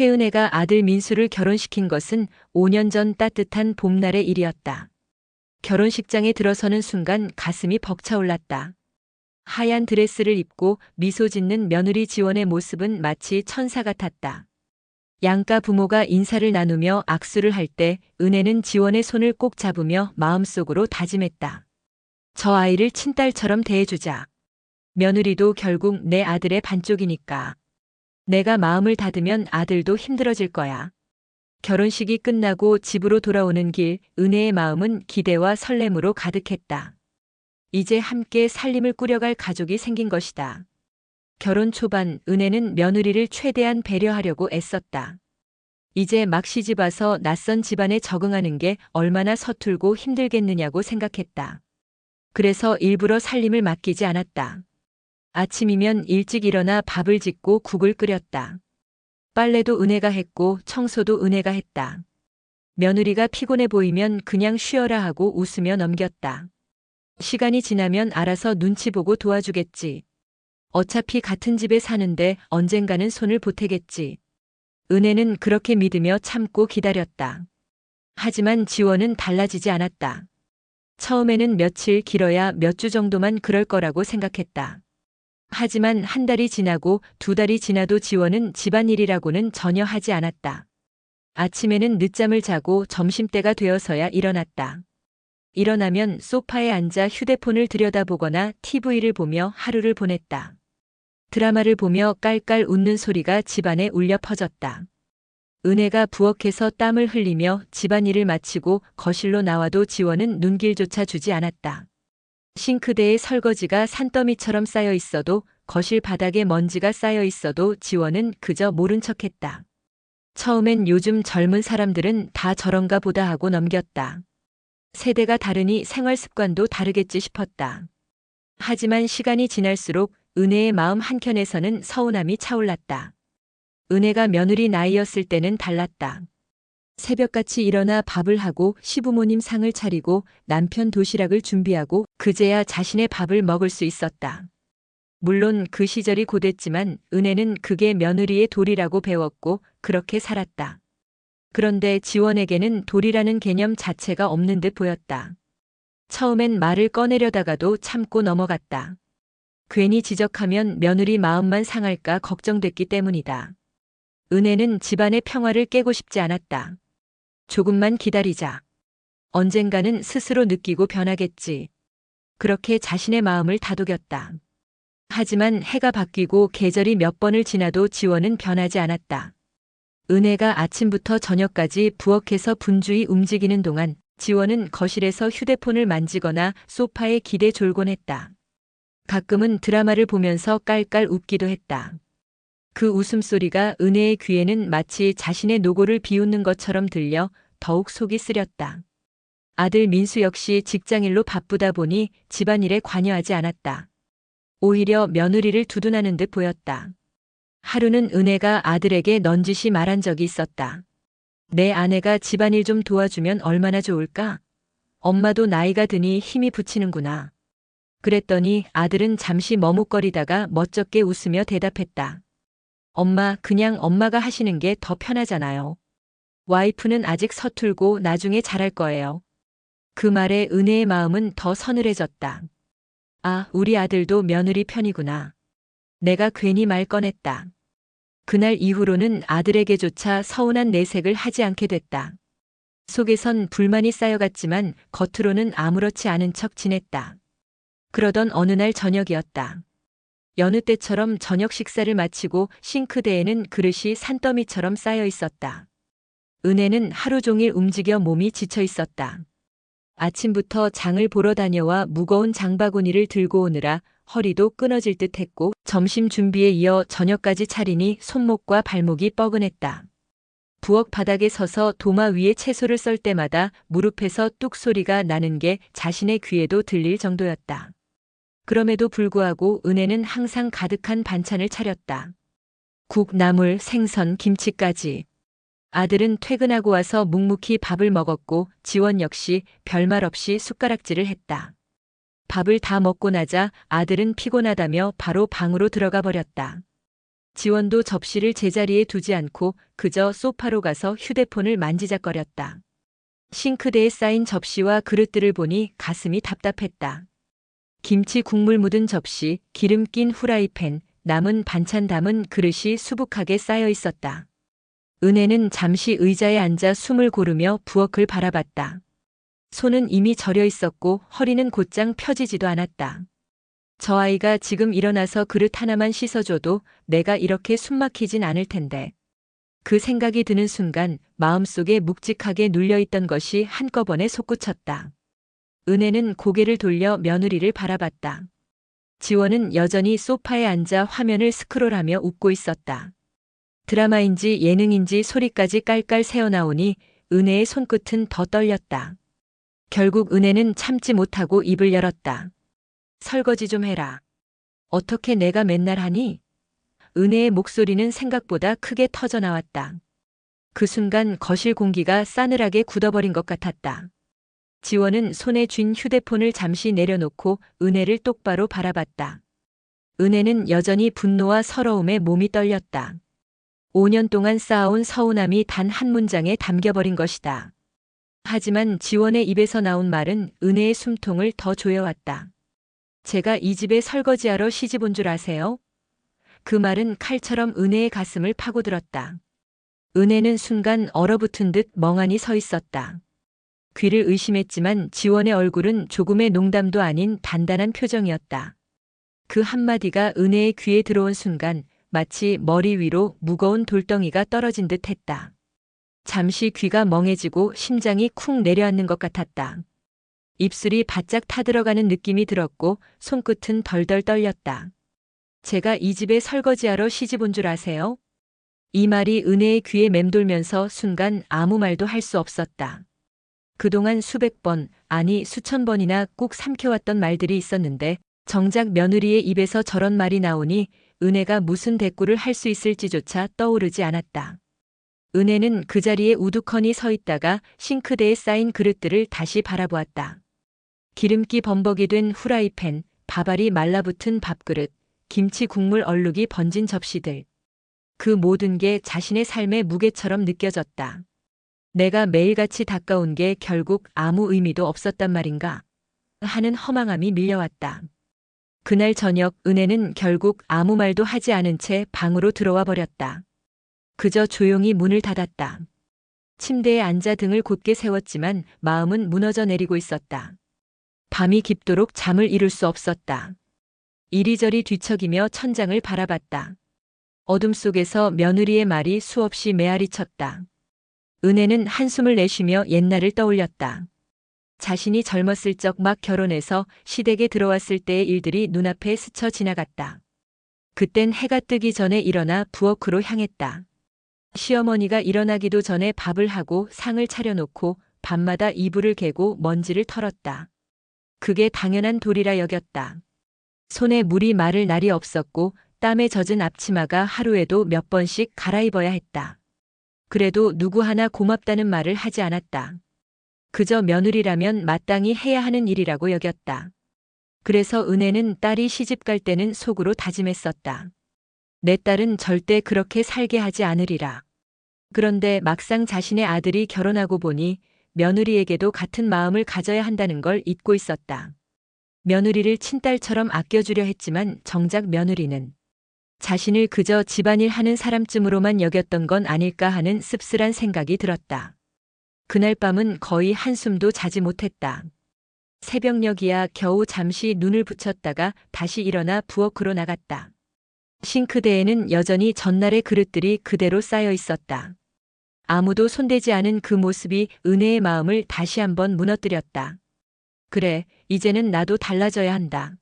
최은혜가 아들 민수를 결혼시킨 것은 5년 전 따뜻한 봄날의 일이었다. 결혼식장에 들어서는 순간 가슴이 벅차올랐다. 하얀 드레스를 입고 미소 짓는 며느리 지원의 모습은 마치 천사 같았다. 양가 부모가 인사를 나누며 악수를 할 때 은혜는 지원의 손을 꼭 잡으며 마음속으로 다짐했다. 저 아이를 친딸처럼 대해주자. 며느리도 결국 내 아들의 반쪽이니까. 내가 마음을 닫으면 아들도 힘들어질 거야. 결혼식이 끝나고 집으로 돌아오는 길, 은혜의 마음은 기대와 설렘으로 가득했다. 이제 함께 살림을 꾸려갈 가족이 생긴 것이다. 결혼 초반 은혜는 며느리를 최대한 배려하려고 애썼다. 이제 막 시집와서 낯선 집안에 적응하는 게 얼마나 서툴고 힘들겠느냐고 생각했다. 그래서 일부러 살림을 맡기지 않았다. 아침이면 일찍 일어나 밥을 짓고 국을 끓였다. 빨래도 은혜가 했고 청소도 은혜가 했다. 며느리가 피곤해 보이면 그냥 쉬어라 하고 웃으며 넘겼다. 시간이 지나면 알아서 눈치 보고 도와주겠지. 어차피 같은 집에 사는데 언젠가는 손을 보태겠지. 은혜는 그렇게 믿으며 참고 기다렸다. 하지만 지원은 달라지지 않았다. 처음에는 며칠, 길어야 몇 주 정도만 그럴 거라고 생각했다. 하지만 한 달이 지나고 두 달이 지나도 지원은 집안일이라고는 전혀 하지 않았다. 아침에는 늦잠을 자고 점심때가 되어서야 일어났다. 일어나면 소파에 앉아 휴대폰을 들여다보거나 TV를 보며 하루를 보냈다. 드라마를 보며 깔깔 웃는 소리가 집안에 울려 퍼졌다. 은혜가 부엌에서 땀을 흘리며 집안일을 마치고 거실로 나와도 지원은 눈길조차 주지 않았다. 싱크대에 설거지가 산더미처럼 쌓여 있어도 거실 바닥에 먼지가 쌓여 있어도 지원은 그저 모른 척했다. 처음엔 요즘 젊은 사람들은 다 저런가 보다 하고 넘겼다. 세대가 다르니 생활 습관도 다르겠지 싶었다. 하지만 시간이 지날수록 은혜의 마음 한켠에서는 서운함이 차올랐다. 은혜가 며느리 나이였을 때는 달랐다. 새벽같이 일어나 밥을 하고 시부모님 상을 차리고 남편 도시락을 준비하고 그제야 자신의 밥을 먹을 수 있었다. 물론 그 시절이 고됐지만 은혜는 그게 며느리의 도리라고 배웠고 그렇게 살았다. 그런데 지원에게는 도리라는 개념 자체가 없는 듯 보였다. 처음엔 말을 꺼내려다가도 참고 넘어갔다. 괜히 지적하면 며느리 마음만 상할까 걱정됐기 때문이다. 은혜는 집안의 평화를 깨고 싶지 않았다. 조금만 기다리자. 언젠가는 스스로 느끼고 변하겠지. 그렇게 자신의 마음을 다독였다. 하지만 해가 바뀌고 계절이 몇 번을 지나도 지원은 변하지 않았다. 은혜가 아침부터 저녁까지 부엌에서 분주히 움직이는 동안 지원은 거실에서 휴대폰을 만지거나 소파에 기대 졸곤 했다. 가끔은 드라마를 보면서 깔깔 웃기도 했다. 그 웃음소리가 은혜의 귀에는 마치 자신의 노고를 비웃는 것처럼 들려 더욱 속이 쓰렸다. 아들 민수 역시 직장일로 바쁘다 보니 집안일에 관여하지 않았다. 오히려 며느리를 두둔하는 듯 보였다. 하루는 은혜가 아들에게 넌지시 말한 적이 있었다. 내 아내가 집안일 좀 도와주면 얼마나 좋을까? 엄마도 나이가 드니 힘이 붙이는구나. 그랬더니 아들은 잠시 머뭇거리다가 멋쩍게 웃으며 대답했다. 엄마, 그냥 엄마가 하시는 게 더 편하잖아요. 와이프는 아직 서툴고 나중에 잘할 거예요. 그 말에 은혜의 마음은 더 서늘해졌다. 아, 우리 아들도 며느리 편이구나. 내가 괜히 말 꺼냈다. 그날 이후로는 아들에게조차 서운한 내색을 하지 않게 됐다. 속에선 불만이 쌓여갔지만 겉으로는 아무렇지 않은 척 지냈다. 그러던 어느 날 저녁이었다. 여느 때처럼 저녁 식사를 마치고 싱크대에는 그릇이 산더미처럼 쌓여 있었다. 은혜는 하루 종일 움직여 몸이 지쳐 있었다. 아침부터 장을 보러 다녀와 무거운 장바구니를 들고 오느라 허리도 끊어질 듯 했고 점심 준비에 이어 저녁까지 차리니 손목과 발목이 뻐근했다. 부엌 바닥에 서서 도마 위에 채소를 썰 때마다 무릎에서 뚝 소리가 나는 게 자신의 귀에도 들릴 정도였다. 그럼에도 불구하고 은혜는 항상 가득한 반찬을 차렸다. 국, 나물, 생선, 김치까지. 아들은 퇴근하고 와서 묵묵히 밥을 먹었고 지원 역시 별말 없이 숟가락질을 했다. 밥을 다 먹고 나자 아들은 피곤하다며 바로 방으로 들어가 버렸다. 지원도 접시를 제자리에 두지 않고 그저 소파로 가서 휴대폰을 만지작거렸다. 싱크대에 쌓인 접시와 그릇들을 보니 가슴이 답답했다. 김치 국물 묻은 접시, 기름 낀 후라이팬, 남은 반찬 담은 그릇이 수북하게 쌓여 있었다. 은혜는 잠시 의자에 앉아 숨을 고르며 부엌을 바라봤다. 손은 이미 저려 있었고 허리는 곧장 펴지지도 않았다. 저 아이가 지금 일어나서 그릇 하나만 씻어줘도 내가 이렇게 숨막히진 않을 텐데. 그 생각이 드는 순간 마음속에 묵직하게 눌려있던 것이 한꺼번에 솟구쳤다. 은혜는 고개를 돌려 며느리를 바라봤다. 지원은 여전히 소파에 앉아 화면을 스크롤하며 웃고 있었다. 드라마인지 예능인지 소리까지 깔깔 새어나오니 은혜의 손끝은 더 떨렸다. 결국 은혜는 참지 못하고 입을 열었다. 설거지 좀 해라. 어떻게 내가 맨날 하니? 은혜의 목소리는 생각보다 크게 터져 나왔다. 그 순간 거실 공기가 싸늘하게 굳어버린 것 같았다. 지원은 손에 쥔 휴대폰을 잠시 내려놓고 은혜를 똑바로 바라봤다. 은혜는 여전히 분노와 서러움에 몸이 떨렸다. 5년 동안 쌓아온 서운함이 단 한 문장에 담겨버린 것이다. 하지만 지원의 입에서 나온 말은 은혜의 숨통을 더 조여왔다. 제가 이 집에 설거지하러 시집 온 줄 아세요? 그 말은 칼처럼 은혜의 가슴을 파고들었다. 은혜는 순간 얼어붙은 듯 멍하니 서 있었다. 귀를 의심했지만 지원의 얼굴은 조금의 농담도 아닌 단단한 표정이었다. 그 한마디가 은혜의 귀에 들어온 순간 마치 머리 위로 무거운 돌덩이가 떨어진 듯 했다. 잠시 귀가 멍해지고 심장이 쿵 내려앉는 것 같았다. 입술이 바짝 타들어가는 느낌이 들었고 손끝은 덜덜 떨렸다. 제가 이 집에 설거지하러 시집 온 줄 아세요? 이 말이 은혜의 귀에 맴돌면서 순간 아무 말도 할 수 없었다. 그동안 수백 번, 아니 수천 번이나 꼭 삼켜왔던 말들이 있었는데 정작 며느리의 입에서 저런 말이 나오니 은혜가 무슨 대꾸를 할 수 있을지조차 떠오르지 않았다. 은혜는 그 자리에 우두커니 서 있다가 싱크대에 쌓인 그릇들을 다시 바라보았다. 기름기 범벅이 된 후라이팬, 밥알이 말라붙은 밥그릇, 김치 국물 얼룩이 번진 접시들. 그 모든 게 자신의 삶의 무게처럼 느껴졌다. 내가 매일같이 닦아온 게 결국 아무 의미도 없었단 말인가 하는 허망함이 밀려왔다. 그날 저녁 은혜는 결국 아무 말도 하지 않은 채 방으로 들어와 버렸다. 그저 조용히 문을 닫았다. 침대에 앉아 등을 곧게 세웠지만 마음은 무너져 내리고 있었다. 밤이 깊도록 잠을 이룰 수 없었다. 이리저리 뒤척이며 천장을 바라봤다. 어둠 속에서 며느리의 말이 수없이 메아리 쳤다. 은혜는 한숨을 내쉬며 옛날을 떠올렸다. 자신이 젊었을 적 막 결혼해서 시댁에 들어왔을 때의 일들이 눈앞에 스쳐 지나갔다. 그땐 해가 뜨기 전에 일어나 부엌으로 향했다. 시어머니가 일어나기도 전에 밥을 하고 상을 차려놓고 밤마다 이불을 개고 먼지를 털었다. 그게 당연한 도리라 여겼다. 손에 물이 마를 날이 없었고 땀에 젖은 앞치마가 하루에도 몇 번씩 갈아입어야 했다. 그래도 누구 하나 고맙다는 말을 하지 않았다. 그저 며느리라면 마땅히 해야 하는 일이라고 여겼다. 그래서 은혜는 딸이 시집 갈 때는 속으로 다짐했었다. 내 딸은 절대 그렇게 살게 하지 않으리라. 그런데 막상 자신의 아들이 결혼하고 보니 며느리에게도 같은 마음을 가져야 한다는 걸 잊고 있었다. 며느리를 친딸처럼 아껴주려 했지만 정작 며느리는 자신을 그저 집안일 하는 사람쯤으로만 여겼던 건 아닐까 하는 씁쓸한 생각이 들었다. 그날 밤은 거의 한숨도 자지 못했다. 새벽녘이야 겨우 잠시 눈을 붙였다가 다시 일어나 부엌으로 나갔다. 싱크대에는 여전히 전날의 그릇들이 그대로 쌓여 있었다. 아무도 손대지 않은 그 모습이 은혜의 마음을 다시 한번 무너뜨렸다. 그래, 이제는 나도 달라져야 한다.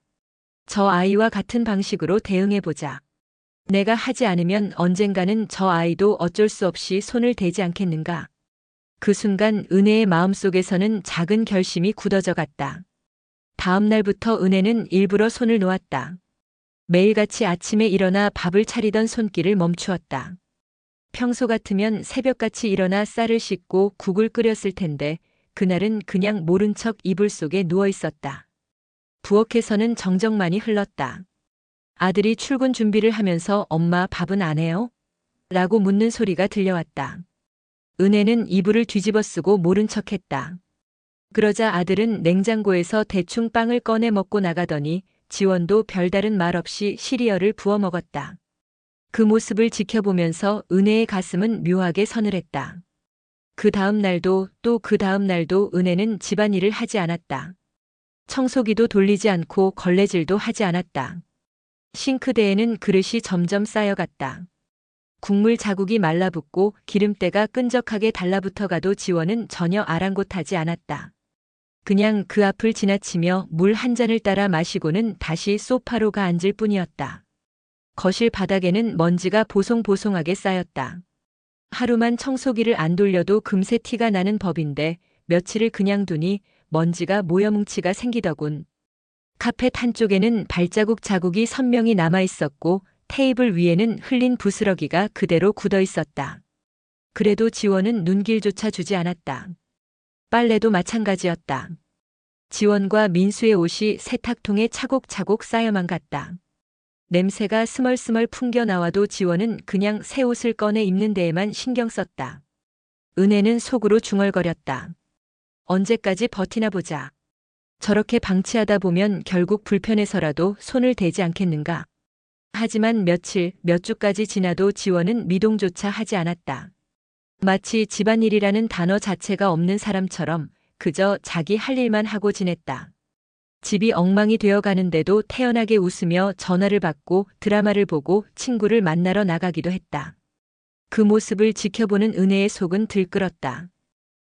저 아이와 같은 방식으로 대응해보자. 내가 하지 않으면 언젠가는 저 아이도 어쩔 수 없이 손을 대지 않겠는가. 그 순간 은혜의 마음속에서는 작은 결심이 굳어져 갔다. 다음 날부터 은혜는 일부러 손을 놓았다. 매일같이 아침에 일어나 밥을 차리던 손길을 멈추었다. 평소 같으면 새벽같이 일어나 쌀을 씻고 국을 끓였을 텐데 그날은 그냥 모른 척 이불 속에 누워 있었다. 부엌에서는 정적만이 흘렀다. 아들이 출근 준비를 하면서 엄마 밥은 안 해요? 라고 묻는 소리가 들려왔다. 은혜는 이불을 뒤집어 쓰고 모른 척했다. 그러자 아들은 냉장고에서 대충 빵을 꺼내 먹고 나가더니 지원도 별다른 말 없이 시리얼을 부어 먹었다. 그 모습을 지켜보면서 은혜의 가슴은 묘하게 서늘했다. 그 다음 날도 또 그 다음 날도 은혜는 집안일을 하지 않았다. 청소기도 돌리지 않고 걸레질도 하지 않았다. 싱크대에는 그릇이 점점 쌓여갔다. 국물 자국이 말라붙고 기름때가 끈적하게 달라붙어가도 지원은 전혀 아랑곳하지 않았다. 그냥 그 앞을 지나치며 물 한 잔을 따라 마시고는 다시 소파로 가 앉을 뿐이었다. 거실 바닥에는 먼지가 보송보송하게 쌓였다. 하루만 청소기를 안 돌려도 금세 티가 나는 법인데 며칠을 그냥 두니 먼지가 모여뭉치가 생기더군. 카펫 한쪽에는 발자국 자국이 선명히 남아 있었고 테이블 위에는 흘린 부스러기가 그대로 굳어 있었다. 그래도 지원은 눈길조차 주지 않았다. 빨래도 마찬가지였다. 지원과 민수의 옷이 세탁통에 차곡차곡 쌓여만 갔다. 냄새가 스멀스멀 풍겨 나와도 지원은 그냥 새 옷을 꺼내 입는 데에만 신경 썼다. 은혜는 속으로 중얼거렸다. 언제까지 버티나 보자. 저렇게 방치하다 보면 결국 불편해서라도 손을 대지 않겠는가. 하지만 며칠, 몇 주까지 지나도 지원은 미동조차 하지 않았다. 마치 집안일이라는 단어 자체가 없는 사람처럼 그저 자기 할 일만 하고 지냈다. 집이 엉망이 되어 가는데도 태연하게 웃으며 전화를 받고 드라마를 보고 친구를 만나러 나가기도 했다. 그 모습을 지켜보는 은혜의 속은 들끓었다.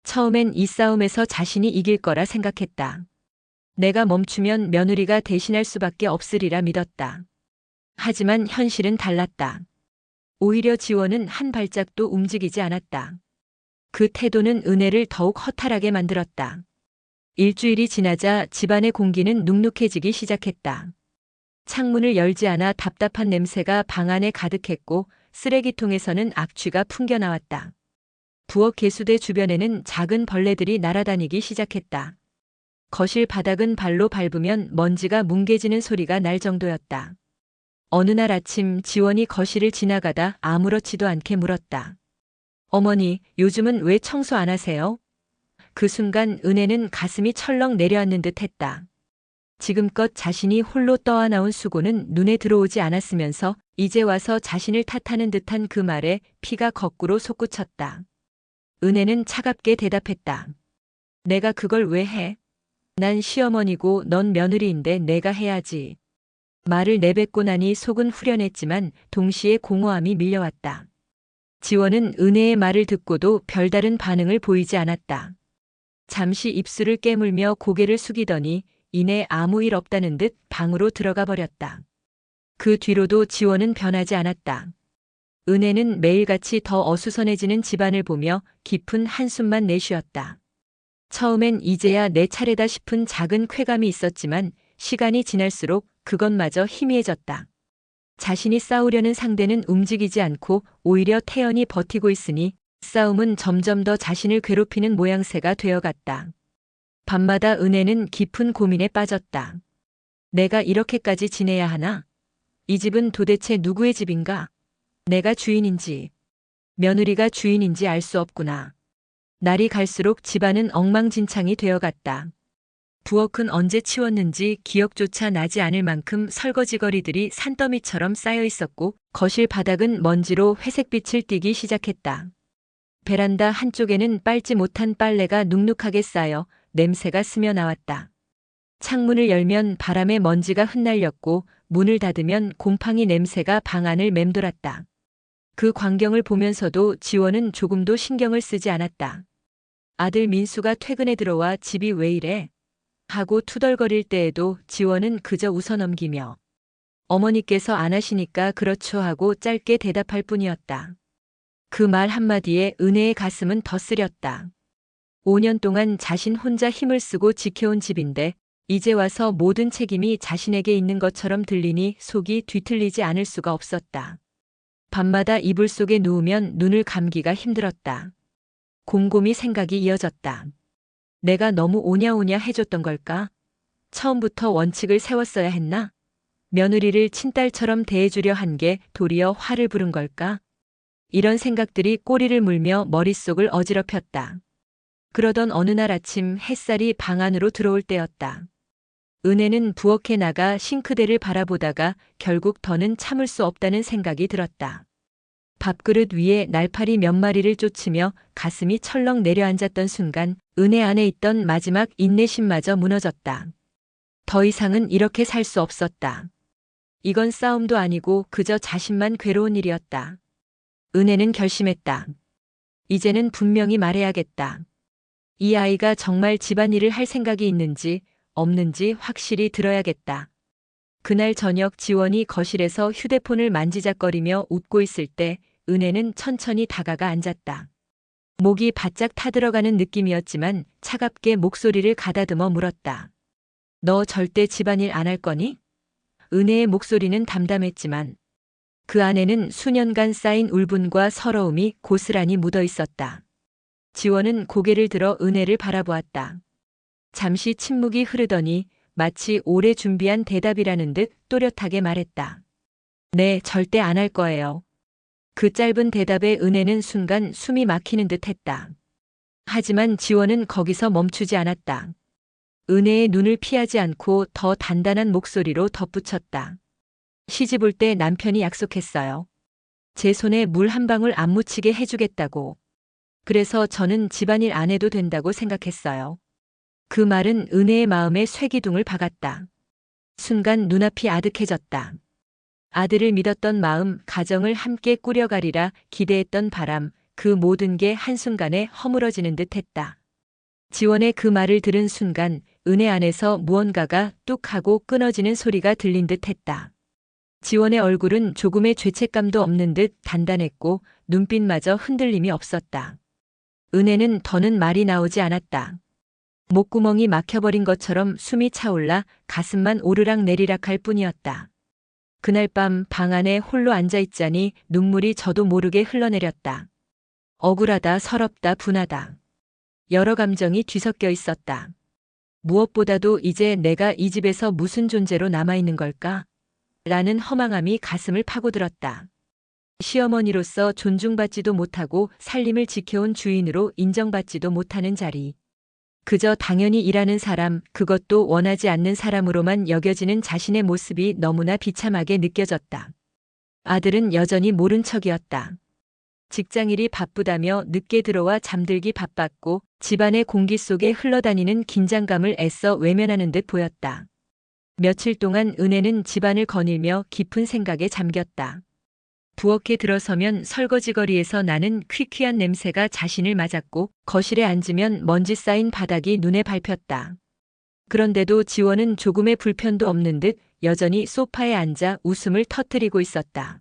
처음엔 이 싸움에서 자신이 이길 거라 생각했다. 내가 멈추면 며느리가 대신할 수밖에 없으리라 믿었다. 하지만 현실은 달랐다. 오히려 지원은 한 발짝도 움직이지 않았다. 그 태도는 은혜를 더욱 허탈하게 만들었다. 일주일이 지나자 집안의 공기는 눅눅해지기 시작했다. 창문을 열지 않아 답답한 냄새가 방 안에 가득했고 쓰레기통에서는 악취가 풍겨나왔다. 부엌 개수대 주변에는 작은 벌레들이 날아다니기 시작했다. 거실 바닥은 발로 밟으면 먼지가 뭉개지는 소리가 날 정도였다. 어느 날 아침 지원이 거실을 지나가다 아무렇지도 않게 물었다. 어머니, 요즘은 왜 청소 안 하세요? 그 순간 은혜는 가슴이 철렁 내려앉는 듯 했다. 지금껏 자신이 홀로 떠안아온 수고는 눈에 들어오지 않았으면서 이제 와서 자신을 탓하는 듯한 그 말에 피가 거꾸로 솟구쳤다. 은혜는 차갑게 대답했다. 내가 그걸 왜 해? 난 시어머니고 넌 며느리인데 내가 해야지. 말을 내뱉고 나니 속은 후련했지만 동시에 공허함이 밀려왔다. 지원은 은혜의 말을 듣고도 별다른 반응을 보이지 않았다. 잠시 입술을 깨물며 고개를 숙이더니 이내 아무 일 없다는 듯 방으로 들어가 버렸다. 그 뒤로도 지원은 변하지 않았다. 은혜는 매일같이 더 어수선해지는 집안을 보며 깊은 한숨만 내쉬었다. 처음엔 이제야 내 차례다 싶은 작은 쾌감이 있었지만 시간이 지날수록 그것마저 희미해졌다. 자신이 싸우려는 상대는 움직이지 않고 오히려 태연히 버티고 있으니 싸움은 점점 더 자신을 괴롭히는 모양새가 되어갔다. 밤마다 은혜는 깊은 고민에 빠졌다. 내가 이렇게까지 지내야 하나? 이 집은 도대체 누구의 집인가? 내가 주인인지, 며느리가 주인인지 알 수 없구나. 날이 갈수록 집안은 엉망진창이 되어갔다. 부엌은 언제 치웠는지 기억조차 나지 않을 만큼 설거지거리들이 산더미처럼 쌓여 있었고 거실 바닥은 먼지로 회색빛을 띠기 시작했다. 베란다 한쪽에는 빨지 못한 빨래가 눅눅하게 쌓여 냄새가 스며 나왔다. 창문을 열면 바람에 먼지가 흩날렸고 문을 닫으면 곰팡이 냄새가 방 안을 맴돌았다. 그 광경을 보면서도 지원은 조금도 신경을 쓰지 않았다. 아들 민수가 퇴근에 들어와 집이 왜 이래? 하고 투덜거릴 때에도 지원은 그저 웃어넘기며 어머니께서 안 하시니까 그렇죠 하고 짧게 대답할 뿐이었다. 그 말 한마디에 은혜의 가슴은 더 쓰렸다. 5년 동안 자신 혼자 힘을 쓰고 지켜온 집인데 이제 와서 모든 책임이 자신에게 있는 것처럼 들리니 속이 뒤틀리지 않을 수가 없었다. 밤마다 이불 속에 누우면 눈을 감기가 힘들었다. 곰곰이 생각이 이어졌다. 내가 너무 오냐오냐 해줬던 걸까? 처음부터 원칙을 세웠어야 했나? 며느리를 친딸처럼 대해주려 한 게 도리어 화를 부른 걸까? 이런 생각들이 꼬리를 물며 머릿속을 어지럽혔다. 그러던 어느 날 아침 햇살이 방 안으로 들어올 때였다. 은혜는 부엌에 나가 싱크대를 바라보다가 결국 더는 참을 수 없다는 생각이 들었다. 밥그릇 위에 날파리 몇 마리를 쫓으며 가슴이 철렁 내려앉았던 순간 은혜 안에 있던 마지막 인내심마저 무너졌다. 더 이상은 이렇게 살 수 없었다. 이건 싸움도 아니고 그저 자신만 괴로운 일이었다. 은혜는 결심했다. 이제는 분명히 말해야겠다. 이 아이가 정말 집안일을 할 생각이 있는지 없는지 확실히 들어야겠다. 그날 저녁 지원이 거실에서 휴대폰을 만지작거리며 웃고 있을 때 은혜는 천천히 다가가 앉았다. 목이 바짝 타들어가는 느낌이었지만 차갑게 목소리를 가다듬어 물었다. 너 절대 집안일 안 할 거니? 은혜의 목소리는 담담했지만 그 안에는 수년간 쌓인 울분과 서러움이 고스란히 묻어 있었다. 지원은 고개를 들어 은혜를 바라보았다. 잠시 침묵이 흐르더니 마치 오래 준비한 대답이라는 듯 또렷하게 말했다. 네, 절대 안 할 거예요. 그 짧은 대답에 은혜는 순간 숨이 막히는 듯 했다. 하지만 지원은 거기서 멈추지 않았다. 은혜의 눈을 피하지 않고 더 단단한 목소리로 덧붙였다. 시집 올 때 남편이 약속했어요. 제 손에 물 한 방울 안 묻히게 해주겠다고. 그래서 저는 집안일 안 해도 된다고 생각했어요. 그 말은 은혜의 마음에 쇠기둥을 박았다. 순간 눈앞이 아득해졌다. 아들을 믿었던 마음, 가정을 함께 꾸려가리라 기대했던 바람, 그 모든 게 한순간에 허물어지는 듯 했다. 지원의 그 말을 들은 순간 은혜 안에서 무언가가 뚝 하고 끊어지는 소리가 들린 듯 했다. 지원의 얼굴은 조금의 죄책감도 없는 듯 단단했고 눈빛마저 흔들림이 없었다. 은혜는 더는 말이 나오지 않았다. 목구멍이 막혀버린 것처럼 숨이 차올라 가슴만 오르락 내리락 할 뿐이었다. 그날 밤 방 안에 홀로 앉아있자니 눈물이 저도 모르게 흘러내렸다. 억울하다, 서럽다, 분하다. 여러 감정이 뒤섞여 있었다. 무엇보다도 이제 내가 이 집에서 무슨 존재로 남아있는 걸까? 라는 허망함이 가슴을 파고들었다. 시어머니로서 존중받지도 못하고 살림을 지켜온 주인으로 인정받지도 못하는 자리. 그저 당연히 일하는 사람, 그것도 원하지 않는 사람으로만 여겨지는 자신의 모습이 너무나 비참하게 느껴졌다. 아들은 여전히 모른 척이었다. 직장일이 바쁘다며 늦게 들어와 잠들기 바빴고 집안의 공기 속에 흘러다니는 긴장감을 애써 외면하는 듯 보였다. 며칠 동안 은혜는 집안을 거닐며 깊은 생각에 잠겼다. 부엌에 들어서면 설거지거리에서 나는 퀴퀴한 냄새가 자신을 맞았고 거실에 앉으면 먼지 쌓인 바닥이 눈에 밟혔다. 그런데도 지원은 조금의 불편도 없는 듯 여전히 소파에 앉아 웃음을 터뜨리고 있었다.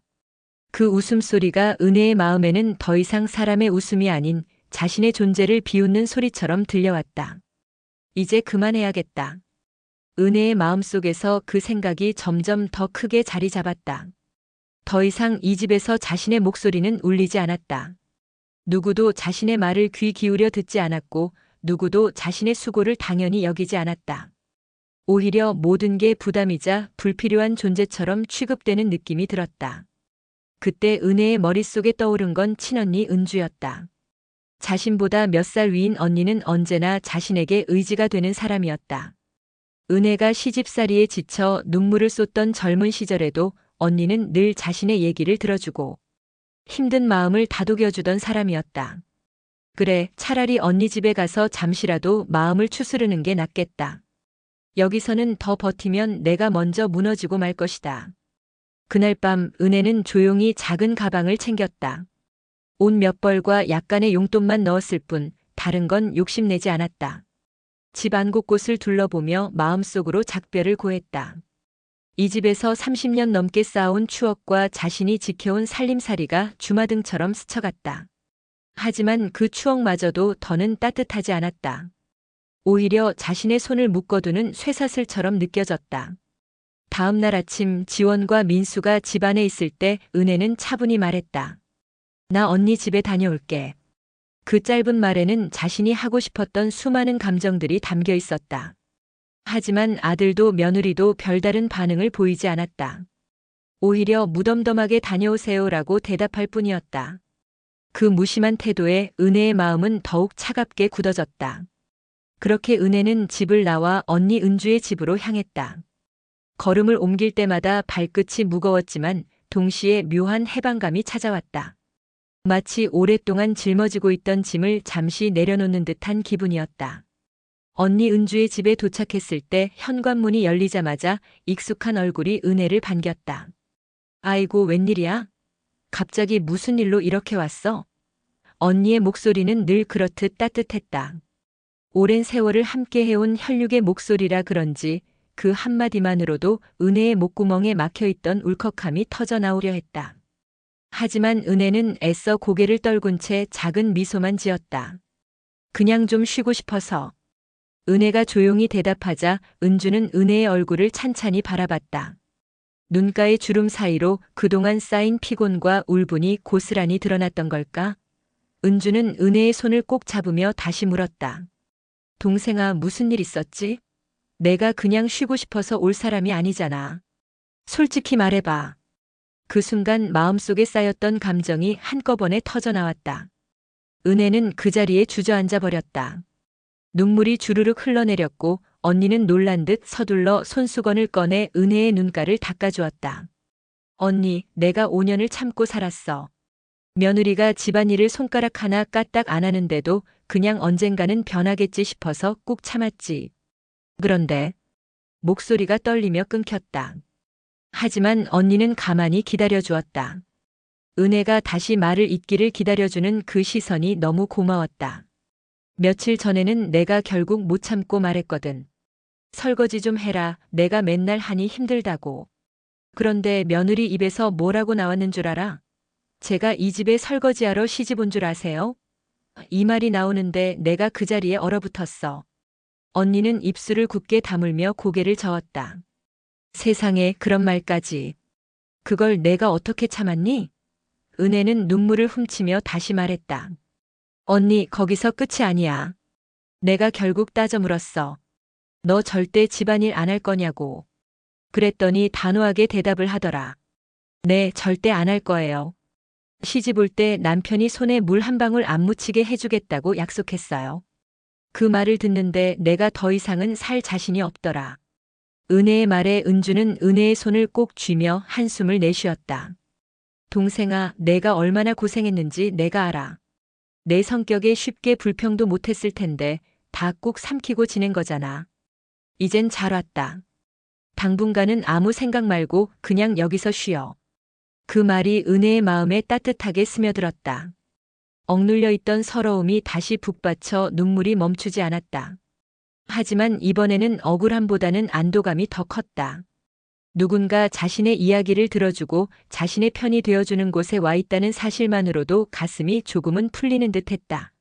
그 웃음소리가 은혜의 마음에는 더 이상 사람의 웃음이 아닌 자신의 존재를 비웃는 소리처럼 들려왔다. 이제 그만해야겠다. 은혜의 마음속에서 그 생각이 점점 더 크게 자리 잡았다. 더 이상 이 집에서 자신의 목소리는 울리지 않았다. 누구도 자신의 말을 귀 기울여 듣지 않았고 누구도 자신의 수고를 당연히 여기지 않았다. 오히려 모든 게 부담이자 불필요한 존재처럼 취급되는 느낌이 들었다. 그때 은혜의 머릿속에 떠오른 건 친언니 은주였다. 자신보다 몇 살 위인 언니는 언제나 자신에게 의지가 되는 사람이었다. 은혜가 시집살이에 지쳐 눈물을 쏟던 젊은 시절에도 언니는 늘 자신의 얘기를 들어주고 힘든 마음을 다독여주던 사람이었다. 그래, 차라리 언니 집에 가서 잠시라도 마음을 추스르는 게 낫겠다. 여기서는 더 버티면 내가 먼저 무너지고 말 것이다. 그날 밤 은혜는 조용히 작은 가방을 챙겼다. 옷 몇 벌과 약간의 용돈만 넣었을 뿐 다른 건 욕심내지 않았다. 집 안 곳곳을 둘러보며 마음속으로 작별을 고했다. 이 집에서 30년 넘게 쌓아온 추억과 자신이 지켜온 살림살이가 주마등처럼 스쳐갔다. 하지만 그 추억마저도 더는 따뜻하지 않았다. 오히려 자신의 손을 묶어두는 쇠사슬처럼 느껴졌다. 다음 날 아침 지원과 민수가 집 안에 있을 때 은혜는 차분히 말했다. 나 언니 집에 다녀올게. 그 짧은 말에는 자신이 하고 싶었던 수많은 감정들이 담겨 있었다. 하지만 아들도 며느리도 별다른 반응을 보이지 않았다. 오히려 무덤덤하게 다녀오세요라고 대답할 뿐이었다. 그 무심한 태도에 은혜의 마음은 더욱 차갑게 굳어졌다. 그렇게 은혜는 집을 나와 언니 은주의 집으로 향했다. 걸음을 옮길 때마다 발끝이 무거웠지만 동시에 묘한 해방감이 찾아왔다. 마치 오랫동안 짊어지고 있던 짐을 잠시 내려놓는 듯한 기분이었다. 언니 은주의 집에 도착했을 때 현관문이 열리자마자 익숙한 얼굴이 은혜를 반겼다. 아이고, 웬일이야? 갑자기 무슨 일로 이렇게 왔어? 언니의 목소리는 늘 그렇듯 따뜻했다. 오랜 세월을 함께 해온 혈육의 목소리라 그런지 그 한마디만으로도 은혜의 목구멍에 막혀있던 울컥함이 터져나오려 했다. 하지만 은혜는 애써 고개를 떨군 채 작은 미소만 지었다. 그냥 좀 쉬고 싶어서. 은혜가 조용히 대답하자 은주는 은혜의 얼굴을 찬찬히 바라봤다. 눈가의 주름 사이로 그동안 쌓인 피곤과 울분이 고스란히 드러났던 걸까? 은주는 은혜의 손을 꼭 잡으며 다시 물었다. 동생아, 무슨 일 있었지? 내가 그냥 쉬고 싶어서 올 사람이 아니잖아. 솔직히 말해봐. 그 순간 마음속에 쌓였던 감정이 한꺼번에 터져나왔다. 은혜는 그 자리에 주저앉아 버렸다. 눈물이 주르륵 흘러내렸고 언니는 놀란 듯 서둘러 손수건을 꺼내 은혜의 눈가를 닦아주었다. 언니, 내가 5년을 참고 살았어. 며느리가 집안일을 손가락 하나 까딱 안 하는데도 그냥 언젠가는 변하겠지 싶어서 꾹 참았지. 그런데 목소리가 떨리며 끊겼다. 하지만 언니는 가만히 기다려주었다. 은혜가 다시 말을 잇기를 기다려주는 그 시선이 너무 고마웠다. 며칠 전에는 내가 결국 못 참고 말했거든. 설거지 좀 해라. 내가 맨날 하니 힘들다고. 그런데 며느리 입에서 뭐라고 나왔는 줄 알아? 제가 이 집에 설거지하러 시집 온 줄 아세요? 이 말이 나오는데 내가 그 자리에 얼어붙었어. 언니는 입술을 굳게 다물며 고개를 저었다. 세상에, 그런 말까지. 그걸 내가 어떻게 참았니? 은혜는 눈물을 훔치며 다시 말했다. 언니, 거기서 끝이 아니야. 내가 결국 따져 물었어. 너 절대 집안일 안 할 거냐고. 그랬더니 단호하게 대답을 하더라. 네, 절대 안 할 거예요. 시집 올 때 남편이 손에 물 한 방울 안 묻히게 해주겠다고 약속했어요. 그 말을 듣는데 내가 더 이상은 살 자신이 없더라. 은혜의 말에 은주는 은혜의 손을 꼭 쥐며 한숨을 내쉬었다. 동생아, 내가 얼마나 고생했는지 내가 알아. 내 성격에 쉽게 불평도 못했을 텐데 다 꾹 삼키고 지낸 거잖아. 이젠 잘 왔다. 당분간은 아무 생각 말고 그냥 여기서 쉬어. 그 말이 은혜의 마음에 따뜻하게 스며들었다. 억눌려 있던 서러움이 다시 북받쳐 눈물이 멈추지 않았다. 하지만 이번에는 억울함보다는 안도감이 더 컸다. 누군가 자신의 이야기를 들어주고 자신의 편이 되어주는 곳에 와 있다는 사실만으로도 가슴이 조금은 풀리는 듯했다.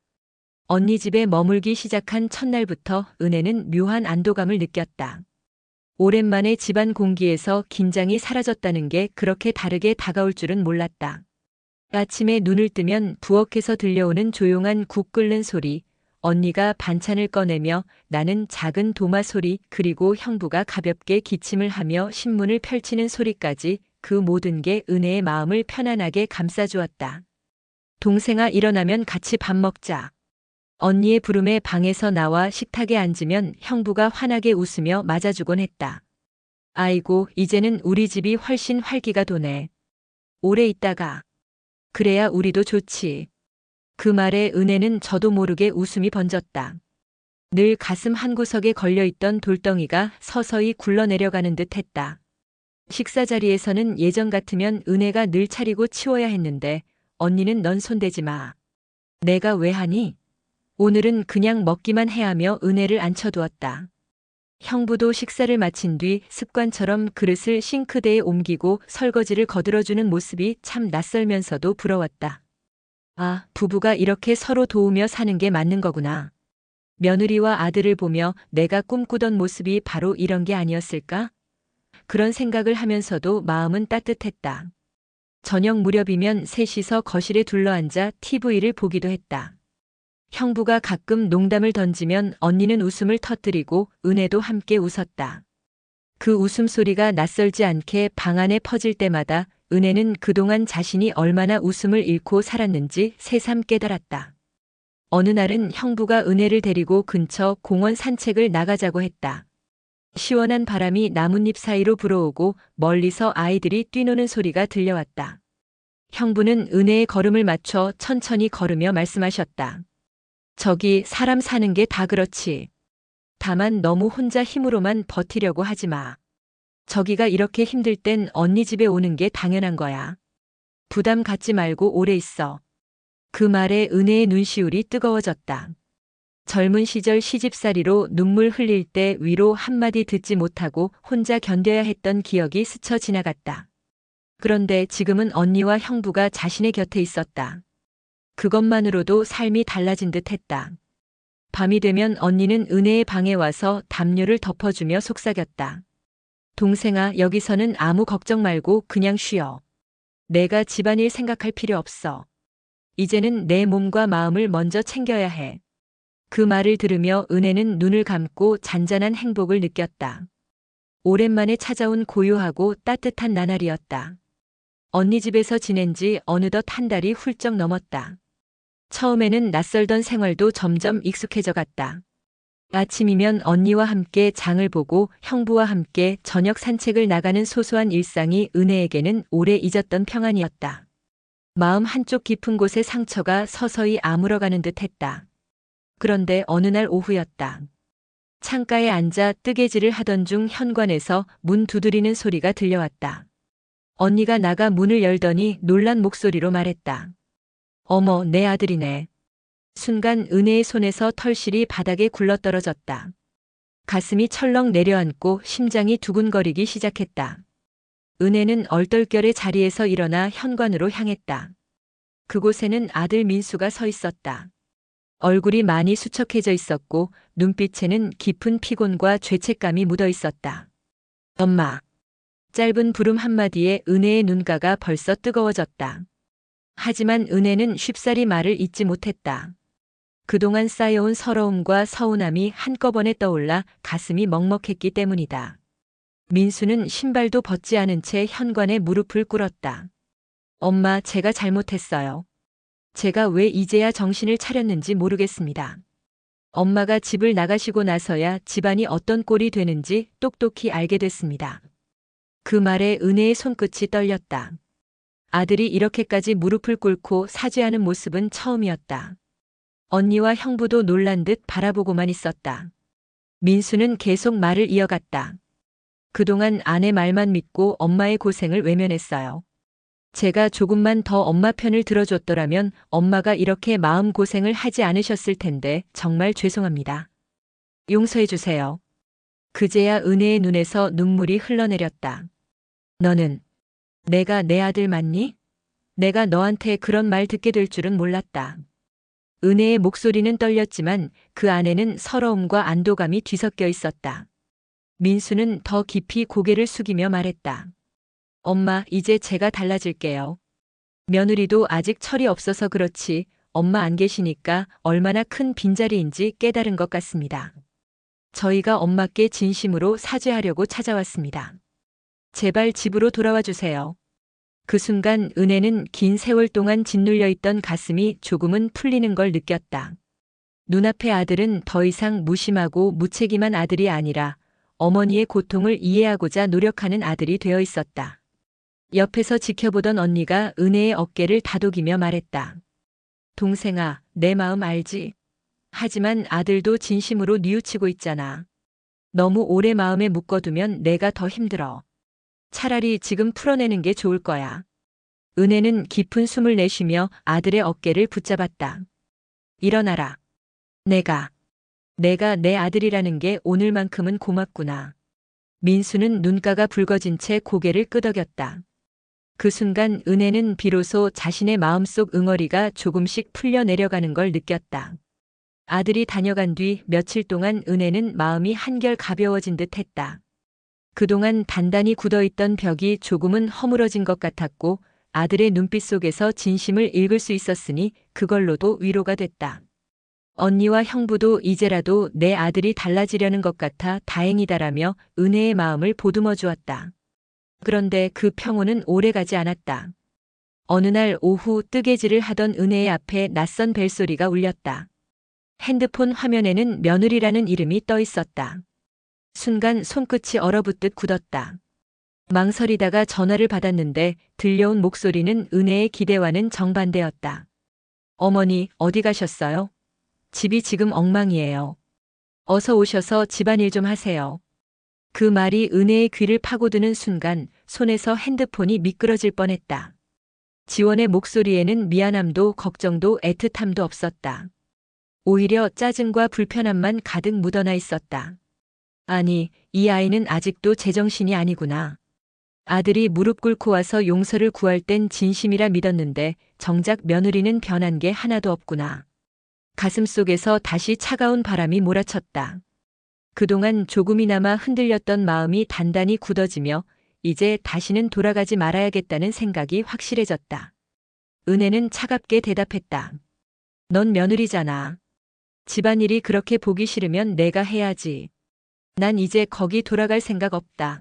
언니 집에 머물기 시작한 첫날부터 은혜는 묘한 안도감을 느꼈다. 오랜만에 집안 공기에서 긴장이 사라졌다는 게 그렇게 다르게 다가올 줄은 몰랐다. 아침에 눈을 뜨면 부엌에서 들려오는 조용한 국 끓는 소리, 언니가 반찬을 꺼내며 나는 작은 도마 소리, 그리고 형부가 가볍게 기침을 하며 신문을 펼치는 소리까지 그 모든 게 은혜의 마음을 편안하게 감싸주었다. 동생아, 일어나면 같이 밥 먹자. 언니의 부름에 방에서 나와 식탁에 앉으면 형부가 환하게 웃으며 맞아주곤 했다. 아이고, 이제는 우리 집이 훨씬 활기가 도네. 오래 있다가. 그래야 우리도 좋지. 그 말에 은혜는 저도 모르게 웃음이 번졌다. 늘 가슴 한구석에 걸려있던 돌덩이가 서서히 굴러내려가는 듯 했다. 식사 자리에서는 예전 같으면 은혜가 늘 차리고 치워야 했는데 언니는 넌 손대지 마. 내가 왜 하니? 오늘은 그냥 먹기만 해 하며 은혜를 앉혀두었다. 형부도 식사를 마친 뒤 습관처럼 그릇을 싱크대에 옮기고 설거지를 거들어주는 모습이 참 낯설면서도 부러웠다. 아, 부부가 이렇게 서로 도우며 사는 게 맞는 거구나. 며느리와 아들을 보며 내가 꿈꾸던 모습이 바로 이런 게 아니었을까? 그런 생각을 하면서도 마음은 따뜻했다. 저녁 무렵이면 셋이서 거실에 둘러앉아 TV를 보기도 했다. 형부가 가끔 농담을 던지면 언니는 웃음을 터뜨리고 은혜도 함께 웃었다. 그 웃음소리가 낯설지 않게 방 안에 퍼질 때마다 은혜는 그동안 자신이 얼마나 웃음을 잃고 살았는지 새삼 깨달았다. 어느 날은 형부가 은혜를 데리고 근처 공원 산책을 나가자고 했다. 시원한 바람이 나뭇잎 사이로 불어오고 멀리서 아이들이 뛰노는 소리가 들려왔다. 형부는 은혜의 걸음을 맞춰 천천히 걸으며 말씀하셨다. 저기 사람 사는 게 다 그렇지. 다만 너무 혼자 힘으로만 버티려고 하지 마. 저기가 이렇게 힘들 땐 언니 집에 오는 게 당연한 거야. 부담 갖지 말고 오래 있어. 그 말에 은혜의 눈시울이 뜨거워졌다. 젊은 시절 시집살이로 눈물 흘릴 때 위로 한마디 듣지 못하고 혼자 견뎌야 했던 기억이 스쳐 지나갔다. 그런데 지금은 언니와 형부가 자신의 곁에 있었다. 그것만으로도 삶이 달라진 듯 했다. 밤이 되면 언니는 은혜의 방에 와서 담요를 덮어주며 속삭였다. 동생아, 여기서는 아무 걱정 말고 그냥 쉬어. 내가 집안일 생각할 필요 없어. 이제는 내 몸과 마음을 먼저 챙겨야 해. 그 말을 들으며 은혜는 눈을 감고 잔잔한 행복을 느꼈다. 오랜만에 찾아온 고요하고 따뜻한 나날이었다. 언니 집에서 지낸 지 어느덧 한 달이 훌쩍 넘었다. 처음에는 낯설던 생활도 점점 익숙해져 갔다. 아침이면 언니와 함께 장을 보고 형부와 함께 저녁 산책을 나가는 소소한 일상이 은혜에게는 오래 잊었던 평안이었다. 마음 한쪽 깊은 곳에 상처가 서서히 아물어가는 듯 했다. 그런데 어느 날 오후였다. 창가에 앉아 뜨개질을 하던 중 현관에서 문 두드리는 소리가 들려왔다. 언니가 나가 문을 열더니 놀란 목소리로 말했다. 어머, 내 아들이네. 순간 은혜의 손에서 털실이 바닥에 굴러떨어졌다. 가슴이 철렁 내려앉고 심장이 두근거리기 시작했다. 은혜는 얼떨결에 자리에서 일어나 현관으로 향했다. 그곳에는 아들 민수가 서 있었다. 얼굴이 많이 수척해져 있었고 눈빛에는 깊은 피곤과 죄책감이 묻어 있었다. 엄마. 짧은 부름 한마디에 은혜의 눈가가 벌써 뜨거워졌다. 하지만 은혜는 쉽사리 말을 잇지 못했다. 그동안 쌓여온 서러움과 서운함이 한꺼번에 떠올라 가슴이 먹먹했기 때문이다. 민수는 신발도 벗지 않은 채 현관에 무릎을 꿇었다. 엄마, 제가 잘못했어요. 제가 왜 이제야 정신을 차렸는지 모르겠습니다. 엄마가 집을 나가시고 나서야 집안이 어떤 꼴이 되는지 똑똑히 알게 됐습니다. 그 말에 은혜의 손끝이 떨렸다. 아들이 이렇게까지 무릎을 꿇고 사죄하는 모습은 처음이었다. 언니와 형부도 놀란 듯 바라보고만 있었다. 민수는 계속 말을 이어갔다. 그동안 아내 말만 믿고 엄마의 고생을 외면했어요. 제가 조금만 더 엄마 편을 들어줬더라면 엄마가 이렇게 마음고생을 하지 않으셨을 텐데 정말 죄송합니다. 용서해 주세요. 그제야 은혜의 눈에서 눈물이 흘러내렸다. 너는 내가 내 아들 맞니? 내가 너한테 그런 말 듣게 될 줄은 몰랐다. 은혜의 목소리는 떨렸지만 그 안에는 서러움과 안도감이 뒤섞여 있었다. 민수는 더 깊이 고개를 숙이며 말했다. 엄마, 이제 제가 달라질게요. 며느리도 아직 철이 없어서 그렇지 엄마 안 계시니까 얼마나 큰 빈자리인지 깨달은 것 같습니다. 저희가 엄마께 진심으로 사죄하려고 찾아왔습니다. 제발 집으로 돌아와 주세요. 그 순간 은혜는 긴 세월 동안 짓눌려 있던 가슴이 조금은 풀리는 걸 느꼈다. 눈앞의 아들은 더 이상 무심하고 무책임한 아들이 아니라 어머니의 고통을 이해하고자 노력하는 아들이 되어 있었다. 옆에서 지켜보던 언니가 은혜의 어깨를 다독이며 말했다. 동생아, 내 마음 알지? 하지만 아들도 진심으로 뉘우치고 있잖아. 너무 오래 마음에 묶어두면 내가 더 힘들어. 차라리 지금 풀어내는 게 좋을 거야. 은혜는 깊은 숨을 내쉬며 아들의 어깨를 붙잡았다. 일어나라. 내가 내 아들이라는 게 오늘만큼은 고맙구나. 민수는 눈가가 붉어진 채 고개를 끄덕였다. 그 순간 은혜는 비로소 자신의 마음속 응어리가 조금씩 풀려 내려가는 걸 느꼈다. 아들이 다녀간 뒤 며칠 동안 은혜는 마음이 한결 가벼워진 듯 했다. 그동안 단단히 굳어있던 벽이 조금은 허물어진 것 같았고 아들의 눈빛 속에서 진심을 읽을 수 있었으니 그걸로도 위로가 됐다. 언니와 형부도 이제라도 내 아들이 달라지려는 것 같아 다행이다라며 은혜의 마음을 보듬어 주었다. 그런데 그 평온은 오래가지 않았다. 어느 날 오후 뜨개질을 하던 은혜의 앞에 낯선 벨소리가 울렸다. 핸드폰 화면에는 며느리라는 이름이 떠 있었다. 순간 손끝이 얼어붙듯 굳었다. 망설이다가 전화를 받았는데 들려온 목소리는 은혜의 기대와는 정반대였다. 어머니, 어디 가셨어요? 집이 지금 엉망이에요. 어서 오셔서 집안일 좀 하세요. 그 말이 은혜의 귀를 파고드는 순간 손에서 핸드폰이 미끄러질 뻔했다. 지원의 목소리에는 미안함도 걱정도 애틋함도 없었다. 오히려 짜증과 불편함만 가득 묻어나 있었다. 아니, 이 아이는 아직도 제정신이 아니구나. 아들이 무릎 꿇고 와서 용서를 구할 땐 진심이라 믿었는데 정작 며느리는 변한 게 하나도 없구나. 가슴속에서 다시 차가운 바람이 몰아쳤다. 그동안 조금이나마 흔들렸던 마음이 단단히 굳어지며 이제 다시는 돌아가지 말아야겠다는 생각이 확실해졌다. 은혜는 차갑게 대답했다. 넌 며느리잖아. 집안일이 그렇게 보기 싫으면 내가 해야지. 난 이제 거기 돌아갈 생각 없다.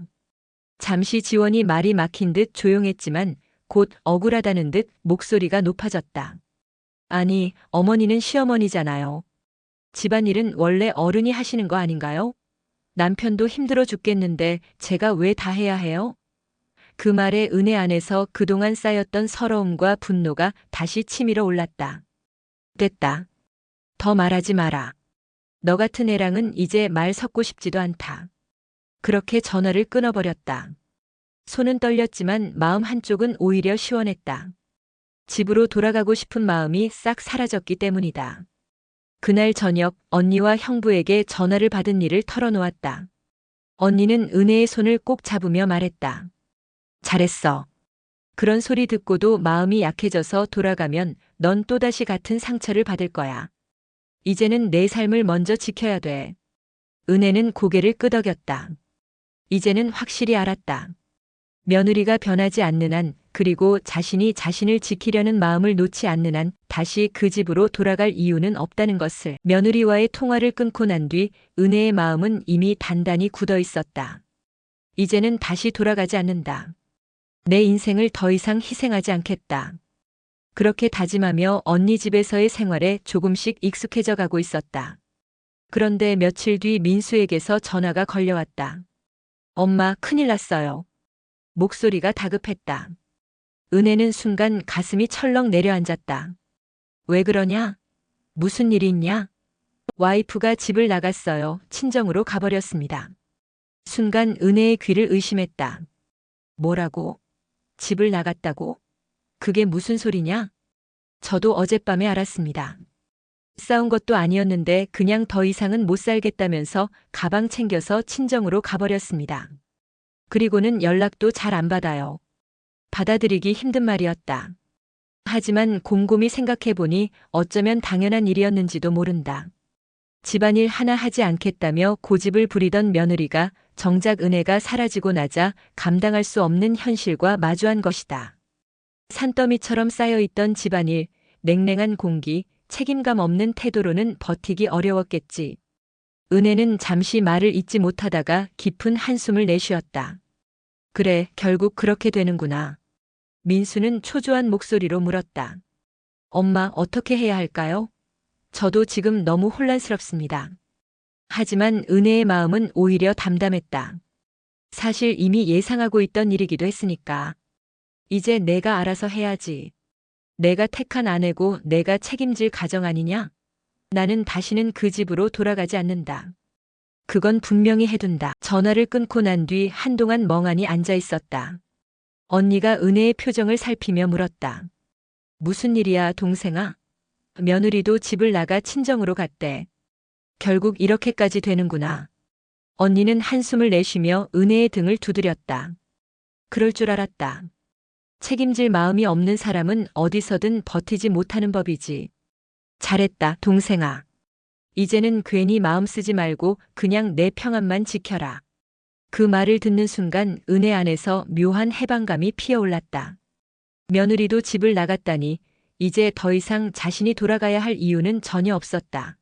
잠시 지원이 말이 막힌 듯 조용했지만 곧 억울하다는 듯 목소리가 높아졌다. 아니, 어머니는 시어머니잖아요. 집안일은 원래 어른이 하시는 거 아닌가요? 남편도 힘들어 죽겠는데 제가 왜 다 해야 해요? 그 말에 은혜 안에서 그동안 쌓였던 서러움과 분노가 다시 치밀어 올랐다. 됐다. 더 말하지 마라. 너 같은 애랑은 이제 말 섞고 싶지도 않다. 그렇게 전화를 끊어버렸다. 손은 떨렸지만 마음 한쪽은 오히려 시원했다. 집으로 돌아가고 싶은 마음이 싹 사라졌기 때문이다. 그날 저녁 언니와 형부에게 전화를 받은 일을 털어놓았다. 언니는 은혜의 손을 꼭 잡으며 말했다. 잘했어. 그런 소리 듣고도 마음이 약해져서 돌아가면 넌 또다시 같은 상처를 받을 거야. 이제는 내 삶을 먼저 지켜야 돼. 은혜는 고개를 끄덕였다. 이제는 확실히 알았다. 며느리가 변하지 않는 한, 그리고 자신이 자신을 지키려는 마음을 놓지 않는 한 다시 그 집으로 돌아갈 이유는 없다는 것을. 며느리와의 통화를 끊고 난 뒤 은혜의 마음은 이미 단단히 굳어 있었다. 이제는 다시 돌아가지 않는다. 내 인생을 더 이상 희생하지 않겠다. 그렇게 다짐하며 언니 집에서의 생활에 조금씩 익숙해져 가고 있었다. 그런데 며칠 뒤 민수에게서 전화가 걸려왔다. 엄마, 큰일 났어요. 목소리가 다급했다. 은혜는 순간 가슴이 철렁 내려앉았다. 왜 그러냐? 무슨 일이 있냐? 와이프가 집을 나갔어요. 친정으로 가버렸습니다. 순간 은혜의 귀를 의심했다. 뭐라고? 집을 나갔다고? 그게 무슨 소리냐? 저도 어젯밤에 알았습니다. 싸운 것도 아니었는데 그냥 더 이상은 못 살겠다면서 가방 챙겨서 친정으로 가버렸습니다. 그리고는 연락도 잘 안 받아요. 받아들이기 힘든 말이었다. 하지만 곰곰이 생각해보니 어쩌면 당연한 일이었는지도 모른다. 집안일 하나 하지 않겠다며 고집을 부리던 며느리가 정작 은혜가 사라지고 나자 감당할 수 없는 현실과 마주한 것이다. 산더미처럼 쌓여있던 집안일, 냉랭한 공기, 책임감 없는 태도로는 버티기 어려웠겠지. 은혜는 잠시 말을 잇지 못하다가 깊은 한숨을 내쉬었다. 그래, 결국 그렇게 되는구나. 민수는 초조한 목소리로 물었다. 엄마, 어떻게 해야 할까요? 저도 지금 너무 혼란스럽습니다. 하지만 은혜의 마음은 오히려 담담했다. 사실 이미 예상하고 있던 일이기도 했으니까. 이제 내가 알아서 해야지. 내가 택한 아내고 내가 책임질 가정 아니냐? 나는 다시는 그 집으로 돌아가지 않는다. 그건 분명히 해둔다. 전화를 끊고 난 뒤 한동안 멍하니 앉아 있었다. 언니가 은혜의 표정을 살피며 물었다. 무슨 일이야, 동생아? 며느리도 집을 나가 친정으로 갔대. 결국 이렇게까지 되는구나. 언니는 한숨을 내쉬며 은혜의 등을 두드렸다. 그럴 줄 알았다. 책임질 마음이 없는 사람은 어디서든 버티지 못하는 법이지. 잘했다, 동생아. 이제는 괜히 마음 쓰지 말고 그냥 내 평안만 지켜라. 그 말을 듣는 순간 은혜 안에서 묘한 해방감이 피어올랐다. 며느리도 집을 나갔다니 이제 더 이상 자신이 돌아가야 할 이유는 전혀 없었다.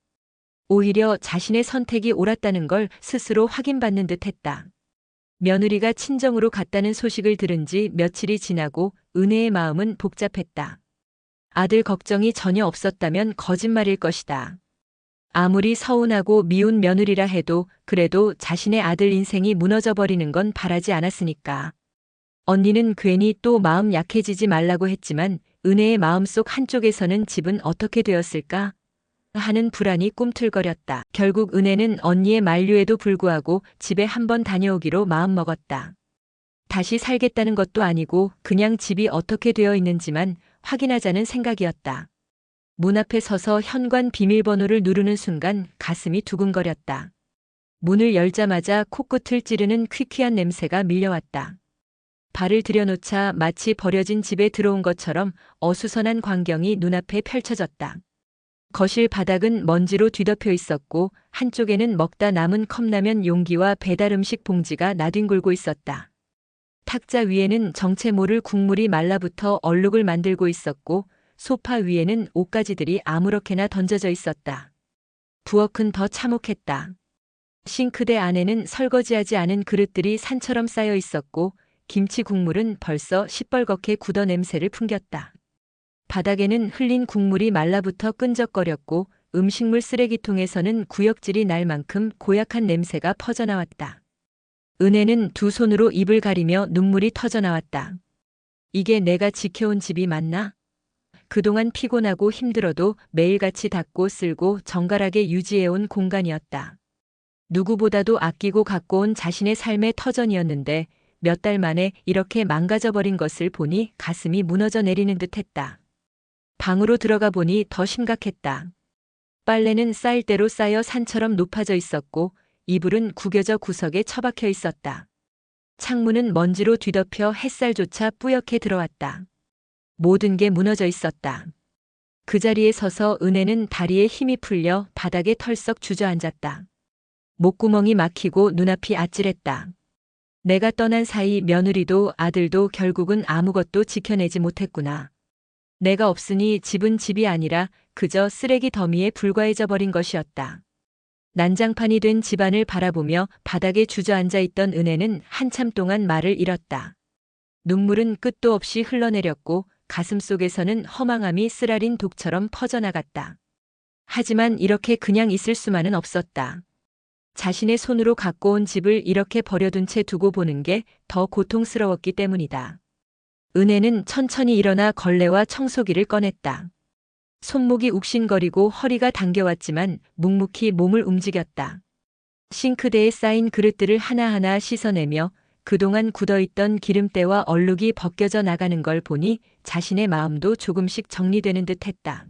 오히려 자신의 선택이 옳았다는 걸 스스로 확인받는 듯 했다. 며느리가 친정으로 갔다는 소식을 들은 지 며칠이 지나고 은혜의 마음은 복잡했다. 아들 걱정이 전혀 없었다면 거짓말일 것이다. 아무리 서운하고 미운 며느리라 해도 그래도 자신의 아들 인생이 무너져 버리는 건 바라지 않았으니까. 언니는 괜히 또 마음 약해지지 말라고 했지만 은혜의 마음속 한쪽에서는 집은 어떻게 되었을까 하는 불안이 꿈틀거렸다. 결국 은혜는 언니의 만류에도 불구하고 집에 한번 다녀오기로 마음먹었다. 다시 살겠다는 것도 아니고 그냥 집이 어떻게 되어 있는지만 확인하자는 생각이었다. 문 앞에 서서 현관 비밀번호를 누르는 순간 가슴이 두근거렸다. 문을 열자마자 코끝을 찌르는 퀴퀴한 냄새가 밀려왔다. 발을 들여놓자 마치 버려진 집에 들어온 것처럼 어수선한 광경이 눈앞에 펼쳐졌다. 거실 바닥은 먼지로 뒤덮여 있었고 한쪽에는 먹다 남은 컵라면 용기와 배달 음식 봉지가 나뒹굴고 있었다. 탁자 위에는 정체 모를 국물이 말라붙어 얼룩을 만들고 있었고 소파 위에는 옷가지들이 아무렇게나 던져져 있었다. 부엌은 더 참혹했다. 싱크대 안에는 설거지하지 않은 그릇들이 산처럼 쌓여 있었고 김치 국물은 벌써 시뻘겋게 굳어 냄새를 풍겼다. 바닥에는 흘린 국물이 말라붙어 끈적거렸고 음식물 쓰레기통에서는 구역질이 날 만큼 고약한 냄새가 퍼져나왔다. 은혜는 두 손으로 입을 가리며 눈물이 터져나왔다. 이게 내가 지켜온 집이 맞나? 그동안 피곤하고 힘들어도 매일같이 닦고 쓸고 정갈하게 유지해온 공간이었다. 누구보다도 아끼고 갖고 온 자신의 삶의 터전이었는데 몇 달 만에 이렇게 망가져버린 것을 보니 가슴이 무너져 내리는 듯했다. 방으로 들어가 보니 더 심각했다. 빨래는 쌓일 대로 쌓여 산처럼 높아져 있었고 이불은 구겨져 구석에 처박혀 있었다. 창문은 먼지로 뒤덮여 햇살조차 뿌옇게 들어왔다. 모든 게 무너져 있었다. 그 자리에 서서 은혜는 다리에 힘이 풀려 바닥에 털썩 주저앉았다. 목구멍이 막히고 눈앞이 아찔했다. 내가 떠난 사이 며느리도 아들도 결국은 아무것도 지켜내지 못했구나. 내가 없으니 집은 집이 아니라 그저 쓰레기 더미에 불과해져 버린 것이었다. 난장판이 된 집안을 바라보며 바닥에 주저앉아 있던 은혜는 한참 동안 말을 잃었다. 눈물은 끝도 없이 흘러내렸고 가슴 속에서는 허망함이 쓰라린 독처럼 퍼져나갔다. 하지만 이렇게 그냥 있을 수만은 없었다. 자신의 손으로 갖고 온 집을 이렇게 버려둔 채 두고 보는 게 더 고통스러웠기 때문이다. 은혜는 천천히 일어나 걸레와 청소기를 꺼냈다. 손목이 욱신거리고 허리가 당겨왔지만 묵묵히 몸을 움직였다. 싱크대에 쌓인 그릇들을 하나하나 씻어내며 그동안 굳어있던 기름때와 얼룩이 벗겨져 나가는 걸 보니 자신의 마음도 조금씩 정리되는 듯했다.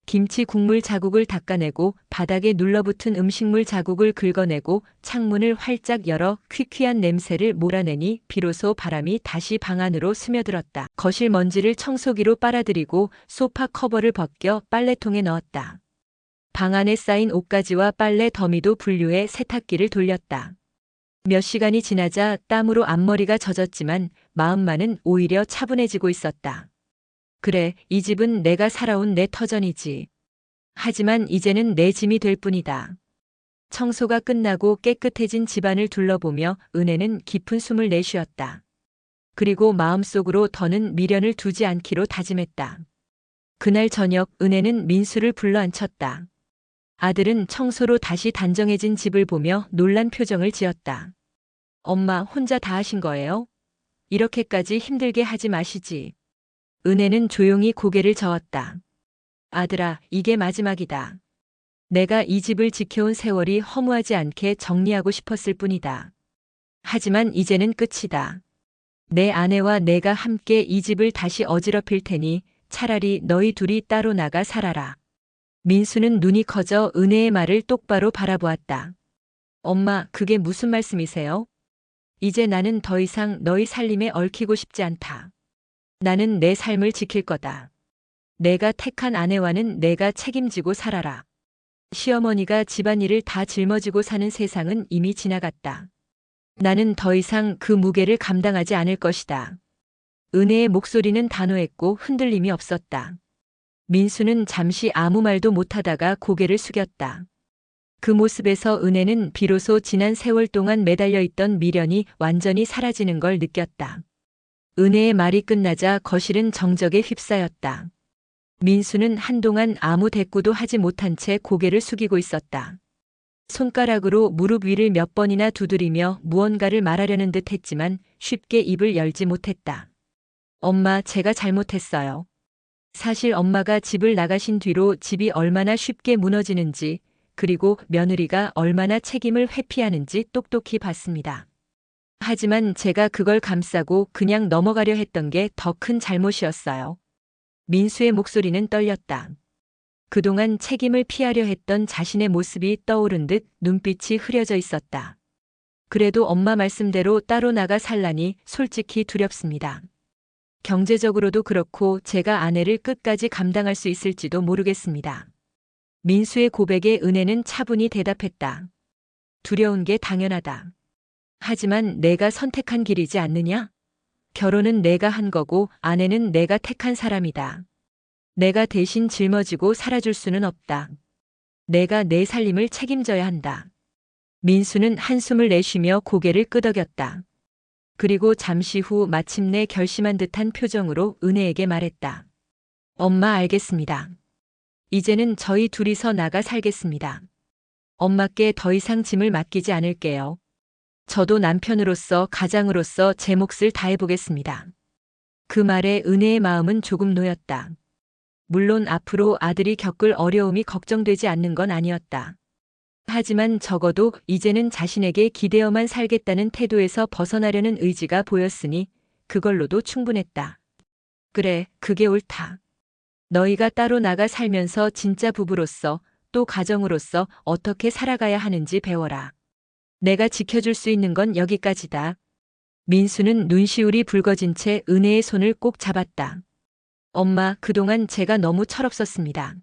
김치 국물 자국을 닦아내고 바닥에 눌러붙은 음식물 자국을 긁어내고 창문을 활짝 열어 퀴퀴한 냄새를 몰아내니 비로소 바람이 다시 방 안으로 스며들었다. 거실 먼지를 청소기로 빨아들이고 소파 커버를 벗겨 빨래통에 넣었다. 방 안에 쌓인 옷가지와 빨래 더미도 분류해 세탁기를 돌렸다. 몇 시간이 지나자 땀으로 앞머리가 젖었지만 마음만은 오히려 차분해지고 있었다. 그래, 이 집은 내가 살아온 내 터전이지. 하지만 이제는 내 짐이 될 뿐이다. 청소가 끝나고 깨끗해진 집안을 둘러보며 은혜는 깊은 숨을 내쉬었다. 그리고 마음속으로 더는 미련을 두지 않기로 다짐했다. 그날 저녁 은혜는 민수를 불러 앉혔다. 아들은 청소로 다시 단정해진 집을 보며 놀란 표정을 지었다. 엄마 혼자 다 하신 거예요? 이렇게까지 힘들게 하지 마시지. 은혜는 조용히 고개를 저었다. 아들아, 이게 마지막이다. 내가 이 집을 지켜온 세월이 허무하지 않게 정리하고 싶었을 뿐이다. 하지만 이제는 끝이다. 내 아내와 내가 함께 이 집을 다시 어지럽힐 테니 차라리 너희 둘이 따로 나가 살아라. 민수는 눈이 커져 은혜의 말을 똑바로 바라보았다. 엄마, 그게 무슨 말씀이세요? 이제 나는 더 이상 너희 살림에 얽히고 싶지 않다. 나는 내 삶을 지킬 거다. 내가 택한 아내와는 내가 책임지고 살아라. 시어머니가 집안일을 다 짊어지고 사는 세상은 이미 지나갔다. 나는 더 이상 그 무게를 감당하지 않을 것이다. 은혜의 목소리는 단호했고 흔들림이 없었다. 민수는 잠시 아무 말도 못하다가 고개를 숙였다. 그 모습에서 은혜는 비로소 지난 세월 동안 매달려 있던 미련이 완전히 사라지는 걸 느꼈다. 은혜의 말이 끝나자 거실은 정적에 휩싸였다. 민수는 한동안 아무 대꾸도 하지 못한 채 고개를 숙이고 있었다. 손가락으로 무릎 위를 몇 번이나 두드리며 무언가를 말하려는 듯 했지만 쉽게 입을 열지 못했다. 엄마, 제가 잘못했어요. 사실 엄마가 집을 나가신 뒤로 집이 얼마나 쉽게 무너지는지, 그리고 며느리가 얼마나 책임을 회피하는지 똑똑히 봤습니다. 하지만 제가 그걸 감싸고 그냥 넘어가려 했던 게 더 큰 잘못이었어요. 민수의 목소리는 떨렸다. 그동안 책임을 피하려 했던 자신의 모습이 떠오른 듯 눈빛이 흐려져 있었다. 그래도 엄마 말씀대로 따로 나가 살라니 솔직히 두렵습니다. 경제적으로도 그렇고 제가 아내를 끝까지 감당할 수 있을지도 모르겠습니다. 민수의 고백에 은혜는 차분히 대답했다. 두려운 게 당연하다. 하지만 내가 선택한 길이지 않느냐? 결혼은 내가 한 거고 아내는 내가 택한 사람이다. 내가 대신 짊어지고 살아줄 수는 없다. 내가 내 살림을 책임져야 한다. 민수는 한숨을 내쉬며 고개를 끄덕였다. 그리고 잠시 후 마침내 결심한 듯한 표정으로 은혜에게 말했다. 엄마, 알겠습니다. 이제는 저희 둘이서 나가 살겠습니다. 엄마께 더 이상 짐을 맡기지 않을게요. 저도 남편으로서 가장으로서 제 몫을 다해보겠습니다. 그 말에 은혜의 마음은 조금 놓였다. 물론 앞으로 아들이 겪을 어려움이 걱정되지 않는 건 아니었다. 하지만 적어도 이제는 자신에게 기대어만 살겠다는 태도에서 벗어나려는 의지가 보였으니 그걸로도 충분했다. 그래, 그게 옳다. 너희가 따로 나가 살면서 진짜 부부로서 또 가정으로서 어떻게 살아가야 하는지 배워라. 내가 지켜줄 수 있는 건 여기까지다. 민수는 눈시울이 붉어진 채 은혜의 손을 꼭 잡았다. 엄마, 그동안 제가 너무 철없었습니다.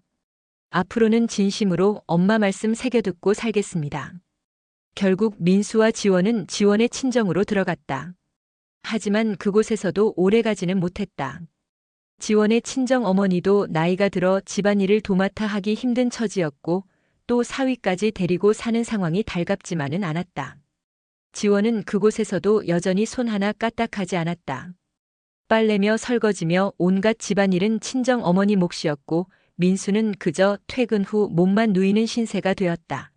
앞으로는 진심으로 엄마 말씀 새겨듣고 살겠습니다. 결국 민수와 지원은 지원의 친정으로 들어갔다. 하지만 그곳에서도 오래가지는 못했다. 지원의 친정 어머니도 나이가 들어 집안일을 도맡아 하기 힘든 처지였고 또 사위까지 데리고 사는 상황이 달갑지만은 않았다. 지원은 그곳에서도 여전히 손 하나 까딱하지 않았다. 빨래며 설거지며 온갖 집안일은 친정 어머니 몫이었고 민수는 그저 퇴근 후 몸만 누이는 신세가 되었다.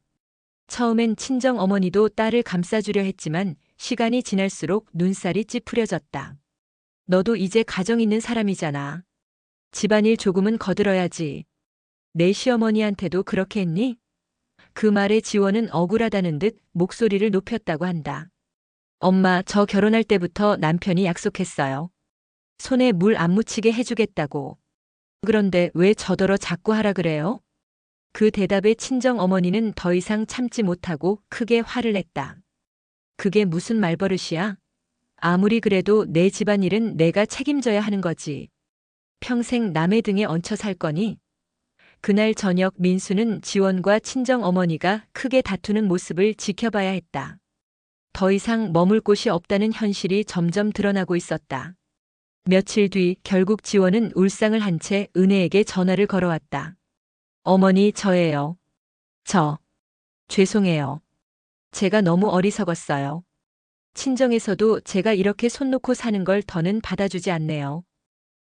처음엔 친정 어머니도 딸을 감싸주려 했지만 시간이 지날수록 눈살이 찌푸려졌다. 너도 이제 가정 있는 사람이잖아. 집안일 조금은 거들어야지. 내 시어머니한테도 그렇게 했니? 그 말에 지원은 억울하다는 듯 목소리를 높였다고 한다. 엄마, 저 결혼할 때부터 남편이 약속했어요. 손에 물 안 묻히게 해주겠다고. 그런데 왜 저더러 자꾸 하라 그래요? 그 대답에 친정 어머니는 더 이상 참지 못하고 크게 화를 냈다. 그게 무슨 말버릇이야? 아무리 그래도 내 집안일은 내가 책임져야 하는 거지. 평생 남의 등에 얹혀 살 거니? 그날 저녁 민수는 지원과 친정 어머니가 크게 다투는 모습을 지켜봐야 했다. 더 이상 머물 곳이 없다는 현실이 점점 드러나고 있었다. 며칠 뒤 결국 지원은 울상을 한 채 은혜에게 전화를 걸어왔다. 어머니, 저예요. 죄송해요. 제가 너무 어리석었어요. 친정에서도 제가 이렇게 손 놓고 사는 걸 더는 받아주지 않네요.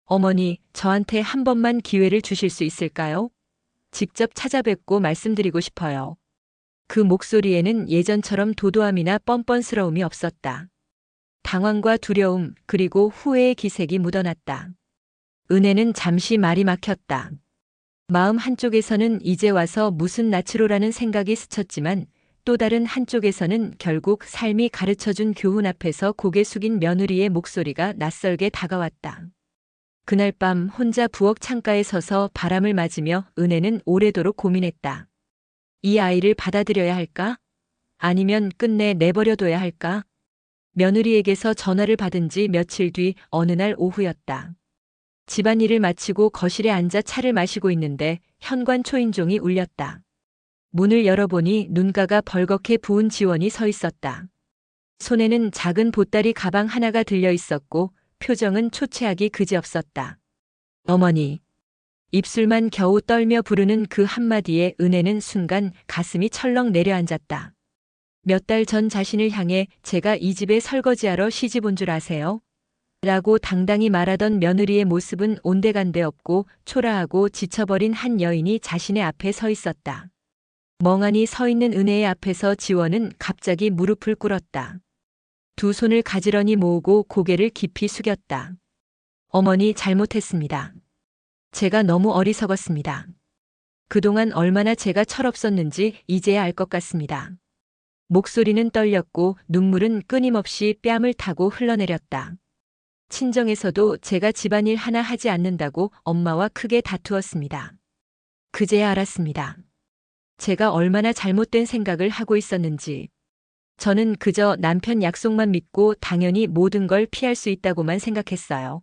어머니, 저한테 한 번만 기회를 주실 수 있을까요? 직접 찾아뵙고 말씀드리고 싶어요. 그 목소리에는 예전처럼 도도함이나 뻔뻔스러움이 없었다. 당황과 두려움 그리고 후회의 기색이 묻어났다. 은혜는 잠시 말이 막혔다. 마음 한쪽에서는 이제 와서 무슨 낯으로라는 생각이 스쳤지만 또 다른 한쪽에서는 결국 삶이 가르쳐준 교훈 앞에서 고개 숙인 며느리의 목소리가 낯설게 다가왔다. 그날 밤 혼자 부엌 창가에 서서 바람을 맞으며 은혜는 오래도록 고민했다. 이 아이를 받아들여야 할까? 아니면 끝내 내버려둬야 할까? 며느리에게서 전화를 받은 지 며칠 뒤 어느 날 오후였다. 집안일을 마치고 거실에 앉아 차를 마시고 있는데 현관 초인종이 울렸다. 문을 열어보니 눈가가 벌겋게 부은 지원이 서 있었다. 손에는 작은 보따리 가방 하나가 들려 있었고 표정은 초췌하기 그지없었다. 어머니. 입술만 겨우 떨며 부르는 그 한마디에 은혜는 순간 가슴이 철렁 내려앉았다. 몇 달 전 자신을 향해 제가 이 집에 설거지하러 시집 온 줄 아세요? 라고 당당히 말하던 며느리의 모습은 온데간데 없고 초라하고 지쳐버린 한 여인이 자신의 앞에 서 있었다. 멍하니 서 있는 은혜의 앞에서 지원은 갑자기 무릎을 꿇었다. 두 손을 가지런히 모으고 고개를 깊이 숙였다. 어머니, 잘못했습니다. 제가 너무 어리석었습니다. 그동안 얼마나 제가 철없었는지 이제야 알 것 같습니다. 목소리는 떨렸고 눈물은 끊임없이 뺨을 타고 흘러내렸다. 친정에서도 제가 집안일 하나 하지 않는다고 엄마와 크게 다투었습니다. 그제야 알았습니다. 제가 얼마나 잘못된 생각을 하고 있었는지. 저는 그저 남편 약속만 믿고 당연히 모든 걸 피할 수 있다고만 생각했어요.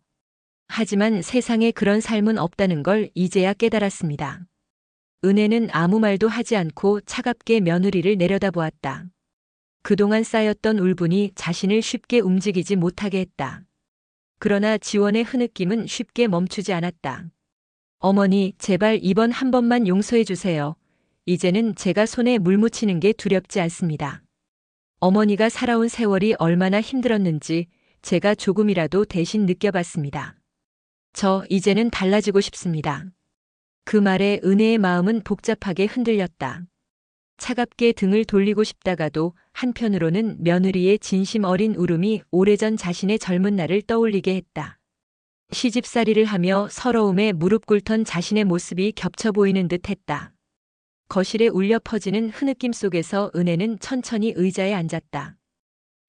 하지만 세상에 그런 삶은 없다는 걸 이제야 깨달았습니다. 은혜는 아무 말도 하지 않고 차갑게 며느리를 내려다보았다. 그동안 쌓였던 울분이 자신을 쉽게 움직이지 못하게 했다. 그러나 지원의 흐느낌은 쉽게 멈추지 않았다. 어머니, 제발 이번 한 번만 용서해 주세요. 이제는 제가 손에 물 묻히는 게 두렵지 않습니다. 어머니가 살아온 세월이 얼마나 힘들었는지 제가 조금이라도 대신 느껴봤습니다. 저 이제는 달라지고 싶습니다. 그 말에 은혜의 마음은 복잡하게 흔들렸다. 차갑게 등을 돌리고 싶다가도 한편으로는 며느리의 진심 어린 울음이 오래전 자신의 젊은 날을 떠올리게 했다. 시집살이를 하며 서러움에 무릎 꿇던 자신의 모습이 겹쳐 보이는 듯 했다. 거실에 울려 퍼지는 흐느낌 속에서 은혜는 천천히 의자에 앉았다.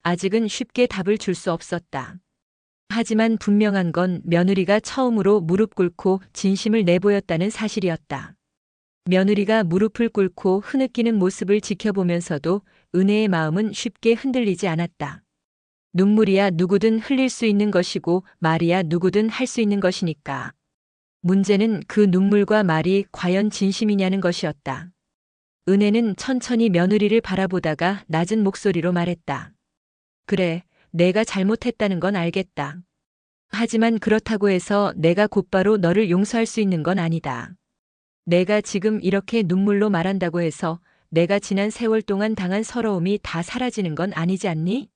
아직은 쉽게 답을 줄 수 없었다. 하지만 분명한 건 며느리가 처음으로 무릎 꿇고 진심을 내보였다는 사실이었다. 며느리가 무릎을 꿇고 흐느끼는 모습을 지켜보면서도 은혜의 마음은 쉽게 흔들리지 않았다. 눈물이야 누구든 흘릴 수 있는 것이고 말이야 누구든 할 수 있는 것이니까. 문제는 그 눈물과 말이 과연 진심이냐는 것이었다. 은혜는 천천히 며느리를 바라보다가 낮은 목소리로 말했다. 그래, 내가 잘못했다는 건 알겠다. 하지만 그렇다고 해서 내가 곧바로 너를 용서할 수 있는 건 아니다. 내가 지금 이렇게 눈물로 말한다고 해서 내가 지난 세월 동안 당한 서러움이 다 사라지는 건 아니지 않니?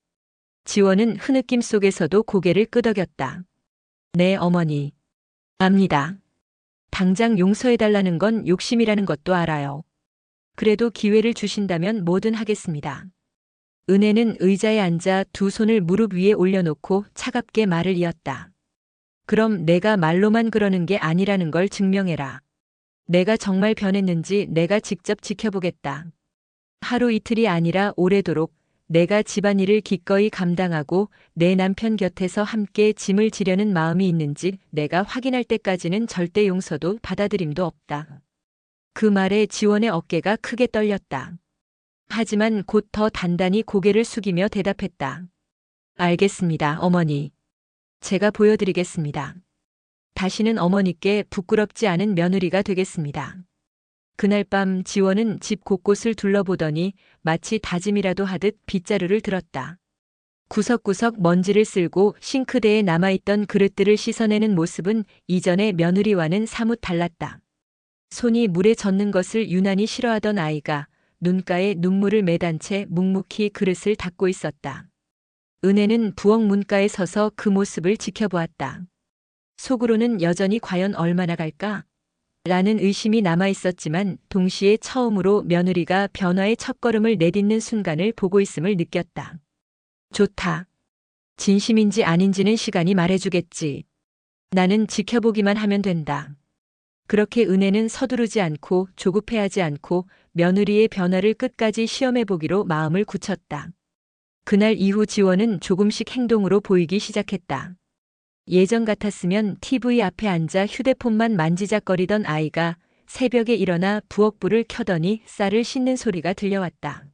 지원은 흐느낌 속에서도 고개를 끄덕였다. 네, 어머니. 압니다. 당장 용서해달라는 건 욕심이라는 것도 알아요. 그래도 기회를 주신다면 뭐든 하겠습니다. 은혜는 의자에 앉아 두 손을 무릎 위에 올려놓고 차갑게 말을 이었다. 그럼 내가 말로만 그러는 게 아니라는 걸 증명해라. 내가 정말 변했는지 내가 직접 지켜보겠다. 하루 이틀이 아니라 오래도록 내가 집안일을 기꺼이 감당하고 내 남편 곁에서 함께 짐을 지려는 마음이 있는지 내가 확인할 때까지는 절대 용서도 받아들임도 없다. 그 말에 지원의 어깨가 크게 떨렸다. 하지만 곧 더 단단히 고개를 숙이며 대답했다. 알겠습니다, 어머니. 제가 보여드리겠습니다. 다시는 어머니께 부끄럽지 않은 며느리가 되겠습니다. 그날 밤 지원은 집 곳곳을 둘러보더니 마치 다짐이라도 하듯 빗자루를 들었다. 구석구석 먼지를 쓸고 싱크대에 남아있던 그릇들을 씻어내는 모습은 이전의 며느리와는 사뭇 달랐다. 손이 물에 젖는 것을 유난히 싫어하던 아이가 눈가에 눈물을 매단 채 묵묵히 그릇을 닦고 있었다. 은혜는 부엌 문가에 서서 그 모습을 지켜보았다. 속으로는 여전히 과연 얼마나 갈까? 라는 의심이 남아있었지만 동시에 처음으로 며느리가 변화의 첫걸음을 내딛는 순간을 보고 있음을 느꼈다. 좋다. 진심인지 아닌지는 시간이 말해주겠지. 나는 지켜보기만 하면 된다. 그렇게 은혜는 서두르지 않고 조급해하지 않고 며느리의 변화를 끝까지 시험해보기로 마음을 굳혔다. 그날 이후 지원은 조금씩 행동으로 보이기 시작했다. 예전 같았으면 TV 앞에 앉아 휴대폰만 만지작거리던 아이가 새벽에 일어나 부엌불을 켜더니 쌀을 씻는 소리가 들려왔다.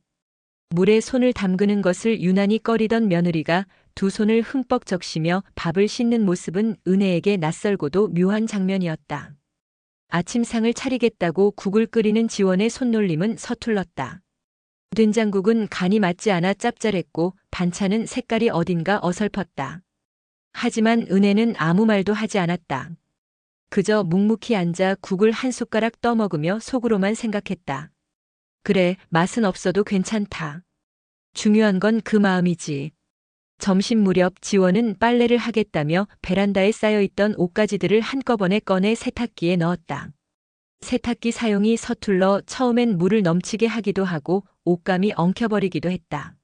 물에 손을 담그는 것을 유난히 꺼리던 며느리가 두 손을 흠뻑 적시며 밥을 씻는 모습은 은혜에게 낯설고도 묘한 장면이었다. 아침상을 차리겠다고 국을 끓이는 지원의 손놀림은 서툴렀다. 된장국은 간이 맞지 않아 짭짤했고 반찬은 색깔이 어딘가 어설펐다. 하지만 은혜는 아무 말도 하지 않았다. 그저 묵묵히 앉아 국을 한 숟가락 떠먹으며 속으로만 생각했다. 그래, 맛은 없어도 괜찮다. 중요한 건 그 마음이지. 점심 무렵 지원은 빨래를 하겠다며 베란다에 쌓여있던 옷가지들을 한꺼번에 꺼내 세탁기에 넣었다. 세탁기 사용이 서툴러 처음엔 물을 넘치게 하기도 하고 옷감이 엉켜버리기도 했다.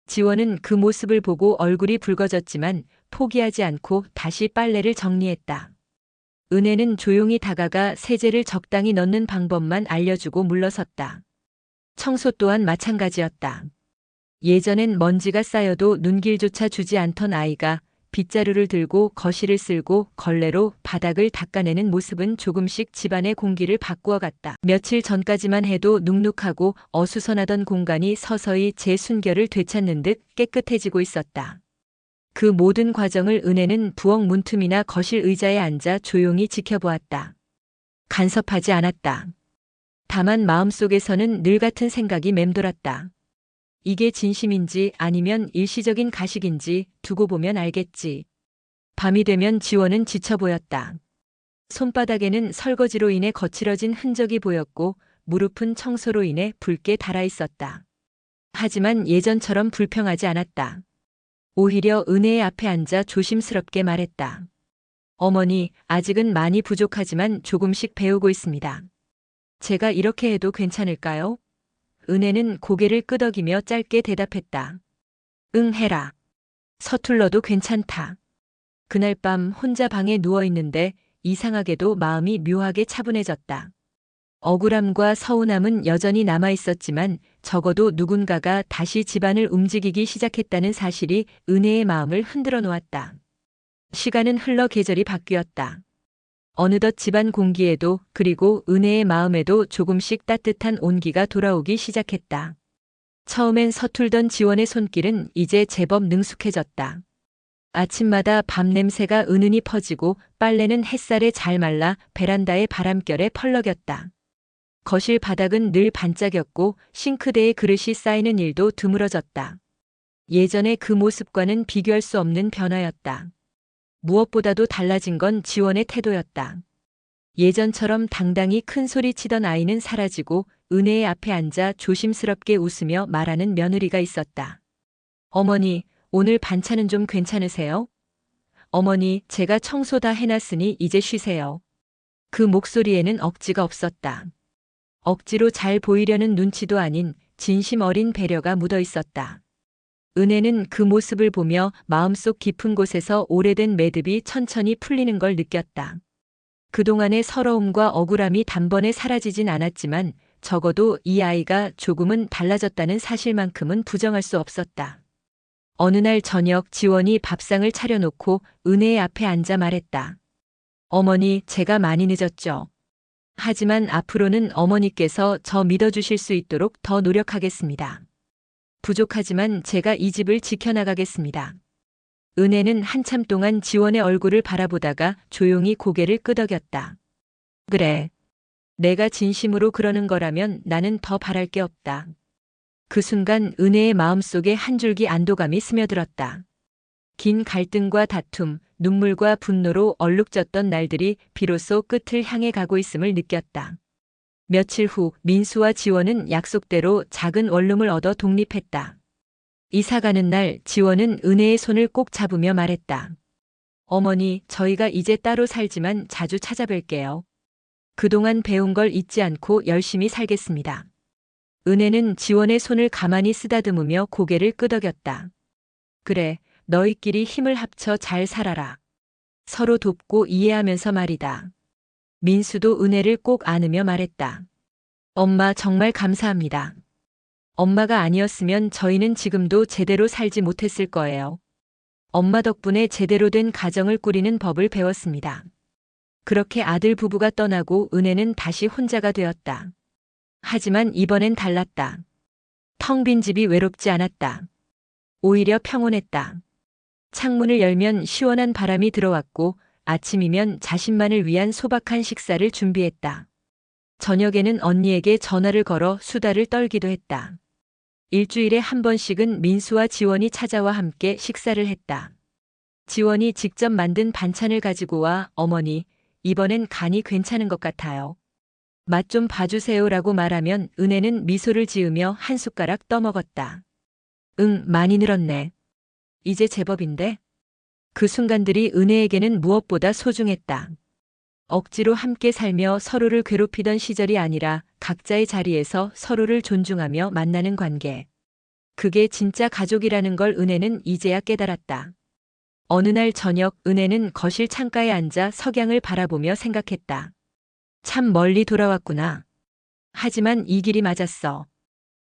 지원은 그 모습을 보고 얼굴이 붉어졌지만 포기하지 않고 다시 빨래를 정리했다. 은혜는 조용히 다가가 세제를 적당히 넣는 방법만 알려주고 물러섰다. 청소 또한 마찬가지였다. 예전엔 먼지가 쌓여도 눈길조차 주지 않던 아이가 빗자루를 들고 거실을 쓸고 걸레로 바닥을 닦아내는 모습은 조금씩 집안의 공기를 바꾸어 갔다. 며칠 전까지만 해도 눅눅하고 어수선하던 공간이 서서히 제 순결을 되찾는 듯 깨끗해지고 있었다. 그 모든 과정을 은혜는 부엌 문틈이나 거실 의자에 앉아 조용히 지켜보았다. 간섭하지 않았다. 다만 마음속에서는 늘 같은 생각이 맴돌았다. 이게 진심인지 아니면 일시적인 가식인지 두고 보면 알겠지. 밤이 되면 지원은 지쳐 보였다. 손바닥에는 설거지로 인해 거칠어진 흔적이 보였고 무릎은 청소로 인해 붉게 달아 있었다. 하지만 예전처럼 불평하지 않았다. 오히려 은혜의 앞에 앉아 조심스럽게 말했다. 어머니, 아직은 많이 부족하지만 조금씩 배우고 있습니다. 제가 이렇게 해도 괜찮을까요? 은혜는 고개를 끄덕이며 짧게 대답했다. 응, 해라. 서툴러도 괜찮다. 그날 밤 혼자 방에 누워 있는데 이상하게도 마음이 묘하게 차분해졌다. 억울함과 서운함은 여전히 남아 있었지만 적어도 누군가가 다시 집안을 움직이기 시작했다는 사실이 은혜의 마음을 흔들어 놓았다. 시간은 흘러 계절이 바뀌었다. 어느덧 집안 공기에도 그리고 은혜의 마음에도 조금씩 따뜻한 온기가 돌아오기 시작했다. 처음엔 서툴던 지원의 손길은 이제 제법 능숙해졌다. 아침마다 밤 냄새가 은은히 퍼지고 빨래는 햇살에 잘 말라 베란다의 바람결에 펄럭였다. 거실 바닥은 늘 반짝였고 싱크대에 그릇이 쌓이는 일도 드물어졌다. 예전의 그 모습과는 비교할 수 없는 변화였다. 무엇보다도 달라진 건 지원의 태도였다. 예전처럼 당당히 큰 소리 치던 아이는 사라지고 은혜의 앞에 앉아 조심스럽게 웃으며 말하는 며느리가 있었다. 어머니, 오늘 반찬은 좀 괜찮으세요? 어머니, 제가 청소 다 해놨으니 이제 쉬세요. 그 목소리에는 억지가 없었다. 억지로 잘 보이려는 눈치도 아닌 진심 어린 배려가 묻어 있었다. 은혜는 그 모습을 보며 마음속 깊은 곳에서 오래된 매듭이 천천히 풀리는 걸 느꼈다. 그동안의 서러움과 억울함이 단번에 사라지진 않았지만 적어도 이 아이가 조금은 달라졌다는 사실만큼은 부정할 수 없었다. 어느 날 저녁 지원이 밥상을 차려놓고 은혜의 앞에 앉아 말했다. 어머니, 제가 많이 늦었죠. 하지만 앞으로는 어머니께서 저 믿어주실 수 있도록 더 노력하겠습니다. 부족하지만 제가 이 집을 지켜나가겠습니다. 은혜는 한참 동안 지원의 얼굴을 바라보다가 조용히 고개를 끄덕였다. 그래. 내가 진심으로 그러는 거라면 나는 더 바랄 게 없다. 그 순간 은혜의 마음속에 한 줄기 안도감이 스며들었다. 긴 갈등과 다툼, 눈물과 분노로 얼룩졌던 날들이 비로소 끝을 향해 가고 있음을 느꼈다. 며칠 후 민수와 지원은 약속대로 작은 원룸을 얻어 독립했다. 이사 가는 날 지원은 은혜의 손을 꼭 잡으며 말했다. 어머니, 저희가 이제 따로 살지만 자주 찾아뵐게요. 그동안 배운 걸 잊지 않고 열심히 살겠습니다. 은혜는 지원의 손을 가만히 쓰다듬으며 고개를 끄덕였다. 그래, 너희끼리 힘을 합쳐 잘 살아라. 서로 돕고 이해하면서 말이다. 민수도 은혜를 꼭 안으며 말했다. 엄마 정말 감사합니다. 엄마가 아니었으면 저희는 지금도 제대로 살지 못했을 거예요. 엄마 덕분에 제대로 된 가정을 꾸리는 법을 배웠습니다. 그렇게 아들 부부가 떠나고 은혜는 다시 혼자가 되었다. 하지만 이번엔 달랐다. 텅 빈 집이 외롭지 않았다. 오히려 평온했다. 창문을 열면 시원한 바람이 들어왔고 아침이면 자신만을 위한 소박한 식사를 준비했다. 저녁에는 언니에게 전화를 걸어 수다를 떨기도 했다. 일주일에 한 번씩은 민수와 지원이 찾아와 함께 식사를 했다. 지원이 직접 만든 반찬을 가지고 와 어머니, 이번엔 간이 괜찮은 것 같아요. 맛 좀 봐주세요라고 말하면 은혜는 미소를 지으며 한 숟가락 떠먹었다. 응, 많이 늘었네. 이제 제법인데? 그 순간들이 은혜에게는 무엇보다 소중했다. 억지로 함께 살며 서로를 괴롭히던 시절이 아니라 각자의 자리에서 서로를 존중하며 만나는 관계. 그게 진짜 가족이라는 걸 은혜는 이제야 깨달았다. 어느 날 저녁 은혜는 거실 창가에 앉아 석양을 바라보며 생각했다. 참 멀리 돌아왔구나. 하지만 이 길이 맞았어.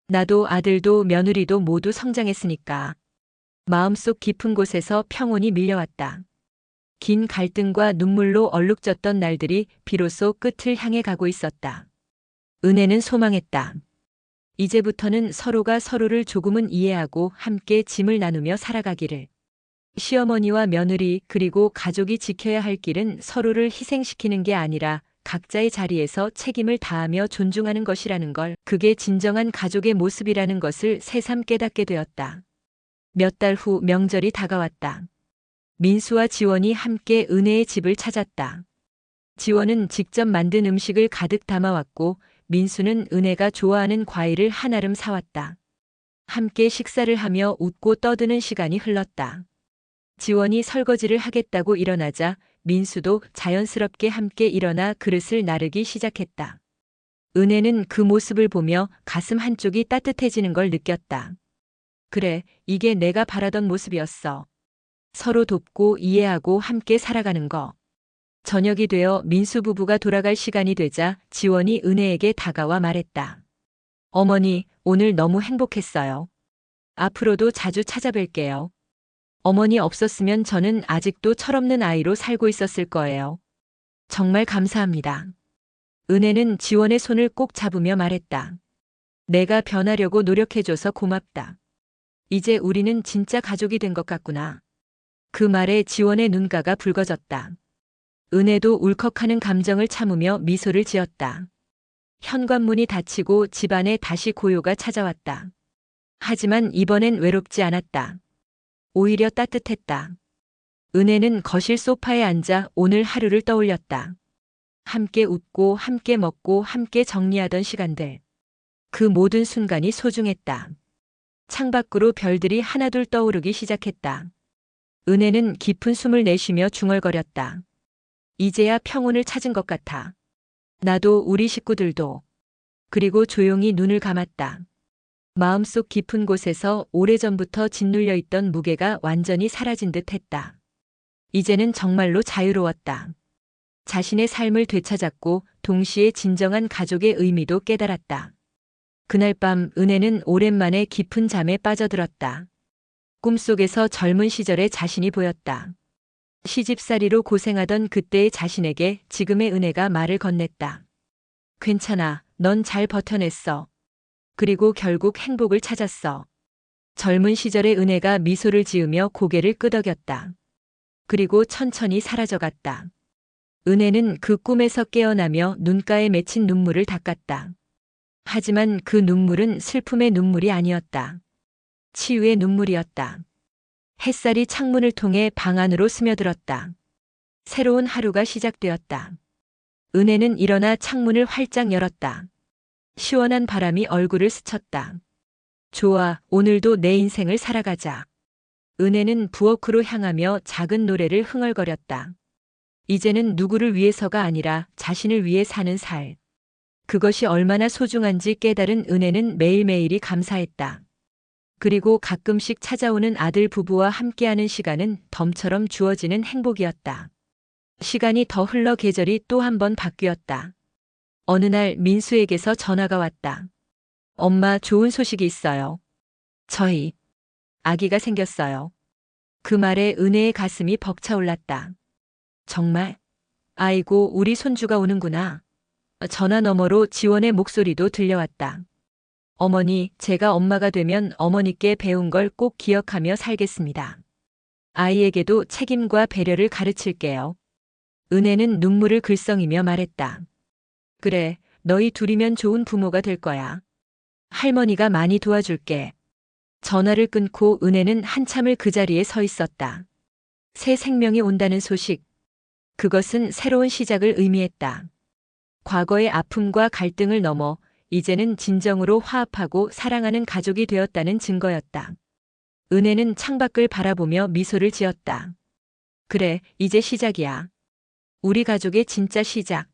나도 아들도 며느리도 모두 성장했으니까. 마음속 깊은 곳에서 평온이 밀려왔다. 긴 갈등과 눈물로 얼룩졌던 날들이 비로소 끝을 향해 가고 있었다. 은혜는 소망했다. 이제부터는 서로가 서로를 조금은 이해하고 함께 짐을 나누며 살아가기를. 시어머니와 며느리 그리고 가족이 지켜야 할 길은 서로를 희생시키는 게 아니라 각자의 자리에서 책임을 다하며 존중하는 것이라는 걸, 그게 진정한 가족의 모습이라는 것을 새삼 깨닫게 되었다. 몇 달 후 명절이 다가왔다. 민수와 지원이 함께 은혜의 집을 찾았다. 지원은 직접 만든 음식을 가득 담아왔고 민수는 은혜가 좋아하는 과일을 한아름 사왔다. 함께 식사를 하며 웃고 떠드는 시간이 흘렀다. 지원이 설거지를 하겠다고 일어나자 민수도 자연스럽게 함께 일어나 그릇을 나르기 시작했다. 은혜는 그 모습을 보며 가슴 한쪽이 따뜻해지는 걸 느꼈다. 그래, 이게 내가 바라던 모습이었어. 서로 돕고 이해하고 함께 살아가는 거. 저녁이 되어 민수 부부가 돌아갈 시간이 되자 지원이 은혜에게 다가와 말했다. 어머니, 오늘 너무 행복했어요. 앞으로도 자주 찾아뵐게요. 어머니 없었으면 저는 아직도 철없는 아이로 살고 있었을 거예요. 정말 감사합니다. 은혜는 지원의 손을 꼭 잡으며 말했다. 내가 변하려고 노력해줘서 고맙다. 이제 우리는 진짜 가족이 된 것 같구나. 그 말에 지원의 눈가가 붉어졌다. 은혜도 울컥하는 감정을 참으며 미소를 지었다. 현관문이 닫히고 집안에 다시 고요가 찾아왔다. 하지만 이번엔 외롭지 않았다. 오히려 따뜻했다. 은혜는 거실 소파에 앉아 오늘 하루를 떠올렸다. 함께 웃고 함께 먹고 함께 정리하던 시간들. 그 모든 순간이 소중했다. 창밖으로 별들이 하나둘 떠오르기 시작했다. 은혜는 깊은 숨을 내쉬며 중얼거렸다. 이제야 평온을 찾은 것 같아. 나도 우리 식구들도. 그리고 조용히 눈을 감았다. 마음속 깊은 곳에서 오래전부터 짓눌려 있던 무게가 완전히 사라진 듯 했다. 이제는 정말로 자유로웠다. 자신의 삶을 되찾았고 동시에 진정한 가족의 의미도 깨달았다. 그날 밤 은혜는 오랜만에 깊은 잠에 빠져들었다. 꿈속에서 젊은 시절의 자신이 보였다. 시집살이로 고생하던 그때의 자신에게 지금의 은혜가 말을 건넸다. 괜찮아, 넌 잘 버텨냈어. 그리고 결국 행복을 찾았어. 젊은 시절의 은혜가 미소를 지으며 고개를 끄덕였다. 그리고 천천히 사라져갔다. 은혜는 그 꿈에서 깨어나며 눈가에 맺힌 눈물을 닦았다. 하지만 그 눈물은 슬픔의 눈물이 아니었다. 치유의 눈물이었다. 햇살이 창문을 통해 방 안으로 스며들었다. 새로운 하루가 시작되었다. 은혜는 일어나 창문을 활짝 열었다. 시원한 바람이 얼굴을 스쳤다. 좋아, 오늘도 내 인생을 살아가자. 은혜는 부엌으로 향하며 작은 노래를 흥얼거렸다. 이제는 누구를 위해서가 아니라 자신을 위해 사는 살. 그것이 얼마나 소중한지 깨달은 은혜는 매일매일이 감사했다. 그리고 가끔씩 찾아오는 아들 부부와 함께하는 시간은 덤처럼 주어지는 행복이었다. 시간이 더 흘러 계절이 또 한 번 바뀌었다. 어느 날 민수에게서 전화가 왔다. 엄마, 좋은 소식이 있어요. 저희 아기가 생겼어요. 그 말에 은혜의 가슴이 벅차올랐다. 정말? 아이고, 우리 손주가 오는구나. 전화 너머로 지원의 목소리도 들려왔다. 어머니, 제가 엄마가 되면 어머니께 배운 걸 꼭 기억하며 살겠습니다. 아이에게도 책임과 배려를 가르칠게요. 은혜는 눈물을 글썽이며 말했다. 그래, 너희 둘이면 좋은 부모가 될 거야. 할머니가 많이 도와줄게. 전화를 끊고 은혜는 한참을 그 자리에 서 있었다. 새 생명이 온다는 소식. 그것은 새로운 시작을 의미했다. 과거의 아픔과 갈등을 넘어 이제는 진정으로 화합하고 사랑하는 가족이 되었다는 증거였다. 은혜는 창밖을 바라보며 미소를 지었다. 그래, 이제 시작이야. 우리 가족의 진짜 시작.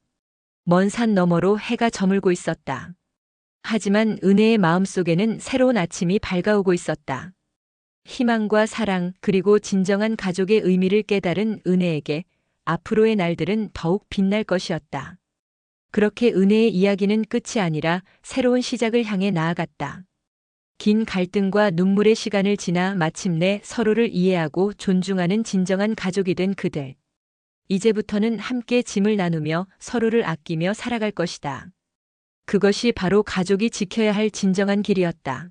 먼 산 너머로 해가 저물고 있었다. 하지만 은혜의 마음속에는 새로운 아침이 밝아오고 있었다. 희망과 사랑 그리고 진정한 가족의 의미를 깨달은 은혜에게 앞으로의 날들은 더욱 빛날 것이었다. 그렇게 은혜의 이야기는 끝이 아니라 새로운 시작을 향해 나아갔다. 긴 갈등과 눈물의 시간을 지나 마침내 서로를 이해하고 존중하는 진정한 가족이 된 그들. 이제부터는 함께 짐을 나누며 서로를 아끼며 살아갈 것이다. 그것이 바로 가족이 지켜야 할 진정한 길이었다.